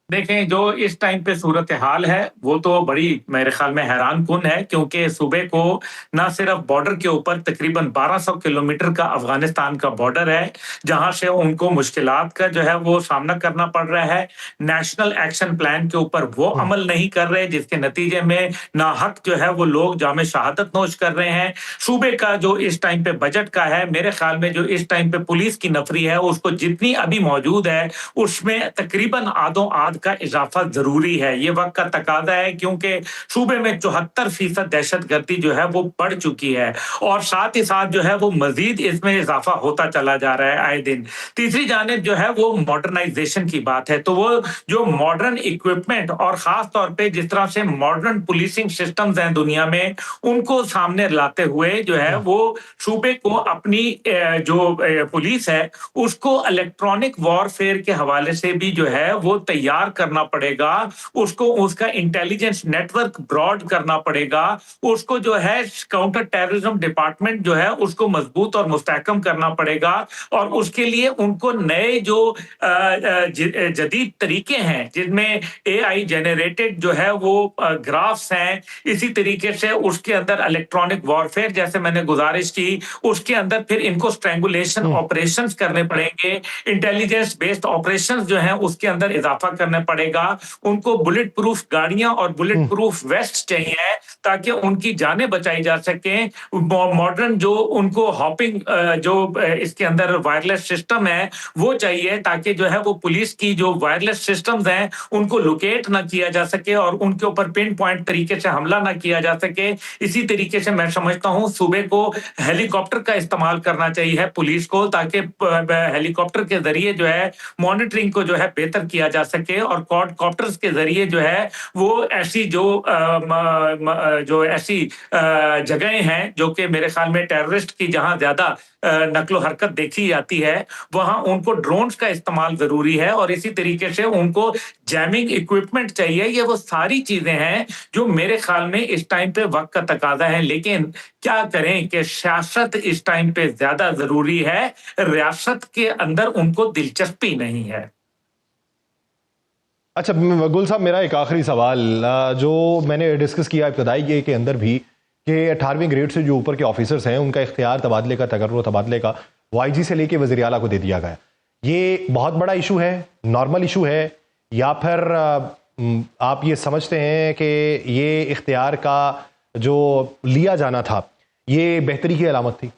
देखें, जो इस टाइम पे सूरत हाल है वो तो बड़ी मेरे ख्याल में हैरान कुन है, क्योंकि सूबे को ना सिर्फ बॉर्डर के ऊपर तकरीबन 1200 किलोमीटर का अफगानिस्तान का बॉर्डर है, जहां से उनको मुश्किलात का जो है वो सामना करना पड़ रहा है। नेशनल एक्शन प्लान के ऊपर वो अमल नहीं कर रहे, जिसके नतीजे में नाहक जो है वो लोग जामे शहादत नोश कर रहे हैं। सूबे का जो इस टाइम पे बजट का है, मेरे ख्याल में जो इस टाइम पे पुलिस की नफरी है उसको जितनी अभी मौजूद है उसमें तकरीबन आधों आध का इजाफा जरूरी है। ये वक्त का तकाजा है, क्योंकि सूबे में 74% दहशतगर्दी जो है वो बढ़ चुकी है, और साथ ही साथ जो है वो मजीद इसमें इजाफा होता चला जा रहा है आए दिन। तीसरी जानिब जो है वो मॉडर्नाइजेशन की बात है, तो वो जो मॉडर्न इक्विपमेंट और खास तौर पे जिस तरह से मॉडर्न पुलिसिंग सिस्टम्स हैं दुनिया में, उनको सामने लाते हुए जो है वो सूबे को अपनी जो पुलिस है उसको इलेक्ट्रॉनिक वॉरफेयर के हवाले से भी जो है वो तैयार करना पड़ेगा, उसको उसका इंटेलिजेंस नेटवर्क ब्रॉड करना पड़ेगा, उसको जो है काउंटर टेररिज्म डिपार्टमेंट जो है उसको मजबूत और मुस्तहकम करना पड़ेगा। और उसके लिए उनको नए जो जदीद तरीके हैं जिनमें एआई जनरेटेड जो है वो ग्राफ्स हैं, इसी तरीके से उसके अंदर इलेक्ट्रॉनिक वॉरफेयर जैसे मैंने गुजारिश की, उसके अंदर फिर इनको स्ट्रैंगुलेशन ऑपरेशंस करने पड़ेंगे, इंटेलिजेंस बेस्ड ऑपरेशंस जो हैं उसके अंदर इजाफा करना पड़ेगा, उनको बुलेट प्रूफ गाड़ियां और बुलेट प्रूफ वेस्ट चाहिए ताकि उनकी जानें बचाई जा सके। मॉडर्न जो उनको हॉपिंग जो इसके अंदर वायरलेस सिस्टम है वो चाहिए, ताकि जो है वो पुलिस की जो वायरलेस सिस्टम्स हैं उनको लोकेट ना किया जा सके और उनके ऊपर पिन पॉइंट तरीके से हमला ना किया जा सके। इसी तरीके से मैं समझता हूं सूबे को हेलीकॉप्टर का इस्तेमाल करना चाहिए पुलिस को, ताकि हेलीकॉप्टर के जरिए जो है मॉनिटरिंग को जो है बेहतर किया जा सके और क्वाडकॉप्टर्स के जरिए जो है वो ऐसी जो ऐसी जगहें हैं जो कि मेरे ख्याल में टेररिस्ट की जहां ज्यादा नकलो हरकत देखी जाती है वहां उनको ड्रोन्स का इस्तेमाल जरूरी है और इसी तरीके से उनको जैमिंग इक्विपमेंट चाहिए। ये वो सारी चीजें हैं जो मेरे ख्याल में इस टाइम पे वक्त का तकाजा है, लेकिन क्या करें कि सियासत इस टाइम पे ज्यादा जरूरी है, रियासत के अंदर उनको दिलचस्पी नहीं है। अच्छा गुल साहब, मेरा एक आखिरी सवाल जो मैंने डिस्कस किया इब्तदाई के अंदर भी कि 18वीं ग्रेड से जो ऊपर के ऑफिसर्स हैं उनका इख्तियार तबादले का तकर्रुर तबादले का वाईजी से लेके वज़ीर आला को दे दिया गया। ये बहुत बड़ा इशू है, नॉर्मल इशू है, या फिर आप ये समझते हैं कि ये इख्तियार का जो लिया जाना था ये बेहतरी की अलामत थी?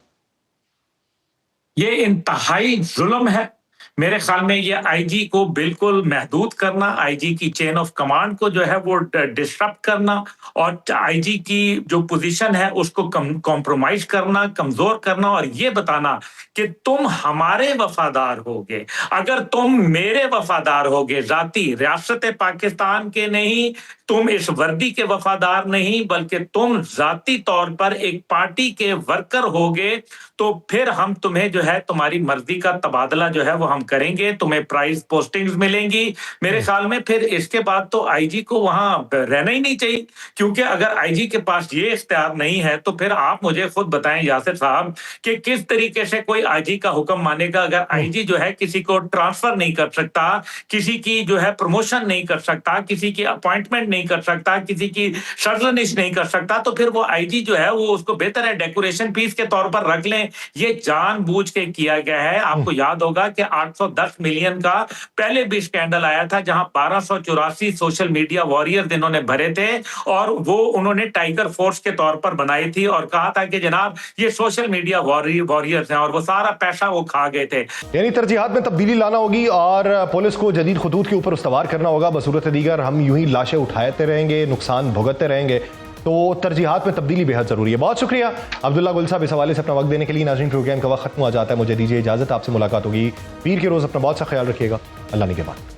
ये इंतहाई जुल्म है। मेरे ख्याल में ये आईजी को बिल्कुल महदूद करना, आईजी की चेन ऑफ कमांड को जो है वो डिस्टर्ब करना और आईजी की जो पोजीशन है उसको कॉम्प्रोमाइज करना, कमजोर करना और ये बताना कि तुम हमारे वफादार होगे, अगर तुम मेरे वफादार होगे, जाती रियासत पाकिस्तान के नहीं, तुम इस वर्दी के वफादार नहीं, बल्कि तुम जाती तौर पर एक पार्टी के वर्कर होगे, तो फिर हम तुम्हें जो है तुम्हारी मर्जी का तबादला जो है वो हम करेंगे, तुम्हें प्राइज पोस्टिंग्स मिलेंगी। मेरे ख्याल में फिर इसके बाद तो आईजी को वहां रहना ही नहीं चाहिए, क्योंकि अगर आईजी के पास ये इख्तियार नहीं है तो फिर आप मुझे खुद बताएं यासिर साहब कि किस तरीके से कोई आईजी का हुक्म मानेगा। अगर आईजी जो है किसी को ट्रांसफर नहीं कर सकता, किसी की जो है प्रमोशन नहीं कर सकता, किसी की अपॉइंटमेंट नहीं कर सकता, किसी की सर्जनिश नहीं कर सकता, तो फिर वो आईजी जो है वो उसको बेहतर है डेकोरेशन पीस के तौर पर रख लें। ये जानबूझ के किया गया है। आपको याद होगा कि 810 मिलियन का पहले भी स्कैंडल आया था जहां 1284 सोशल मीडिया वॉरियर्स इन्होंने भरे थे और वो उन्होंने टाइगर फोर्स के तौर पर बनाई थी और कहा था कि जनाब ये सोशल मीडिया वॉरियर्स हैं, और वो सारा पैसा वो खा गए थे। यानी तरजीहात में तब्दीली लाना होगी और पुलिस को जदीद खुतूत के ऊपर उस्तवार करना होगा। बसूरत दीगर हम यूं ही लाशें उठाते रहेंगे, नुकसान भुगतते रहेंगे, तो तरजीहात में तब्दीली बेहद जरूरी है। बहुत शुक्रिया अब्दुल्ला गुल साहब इस हवाले से अपना वक्त देने के लिए। नाज़रीन, प्रोग्राम का वक्त खत्म हो जाता है, मुझे दीजिए इजाजत, आपसे मुलाकात होगी पीर के रोज। अपना बहुत सा ख्याल रखिएगा। अल्लाह निगहबान।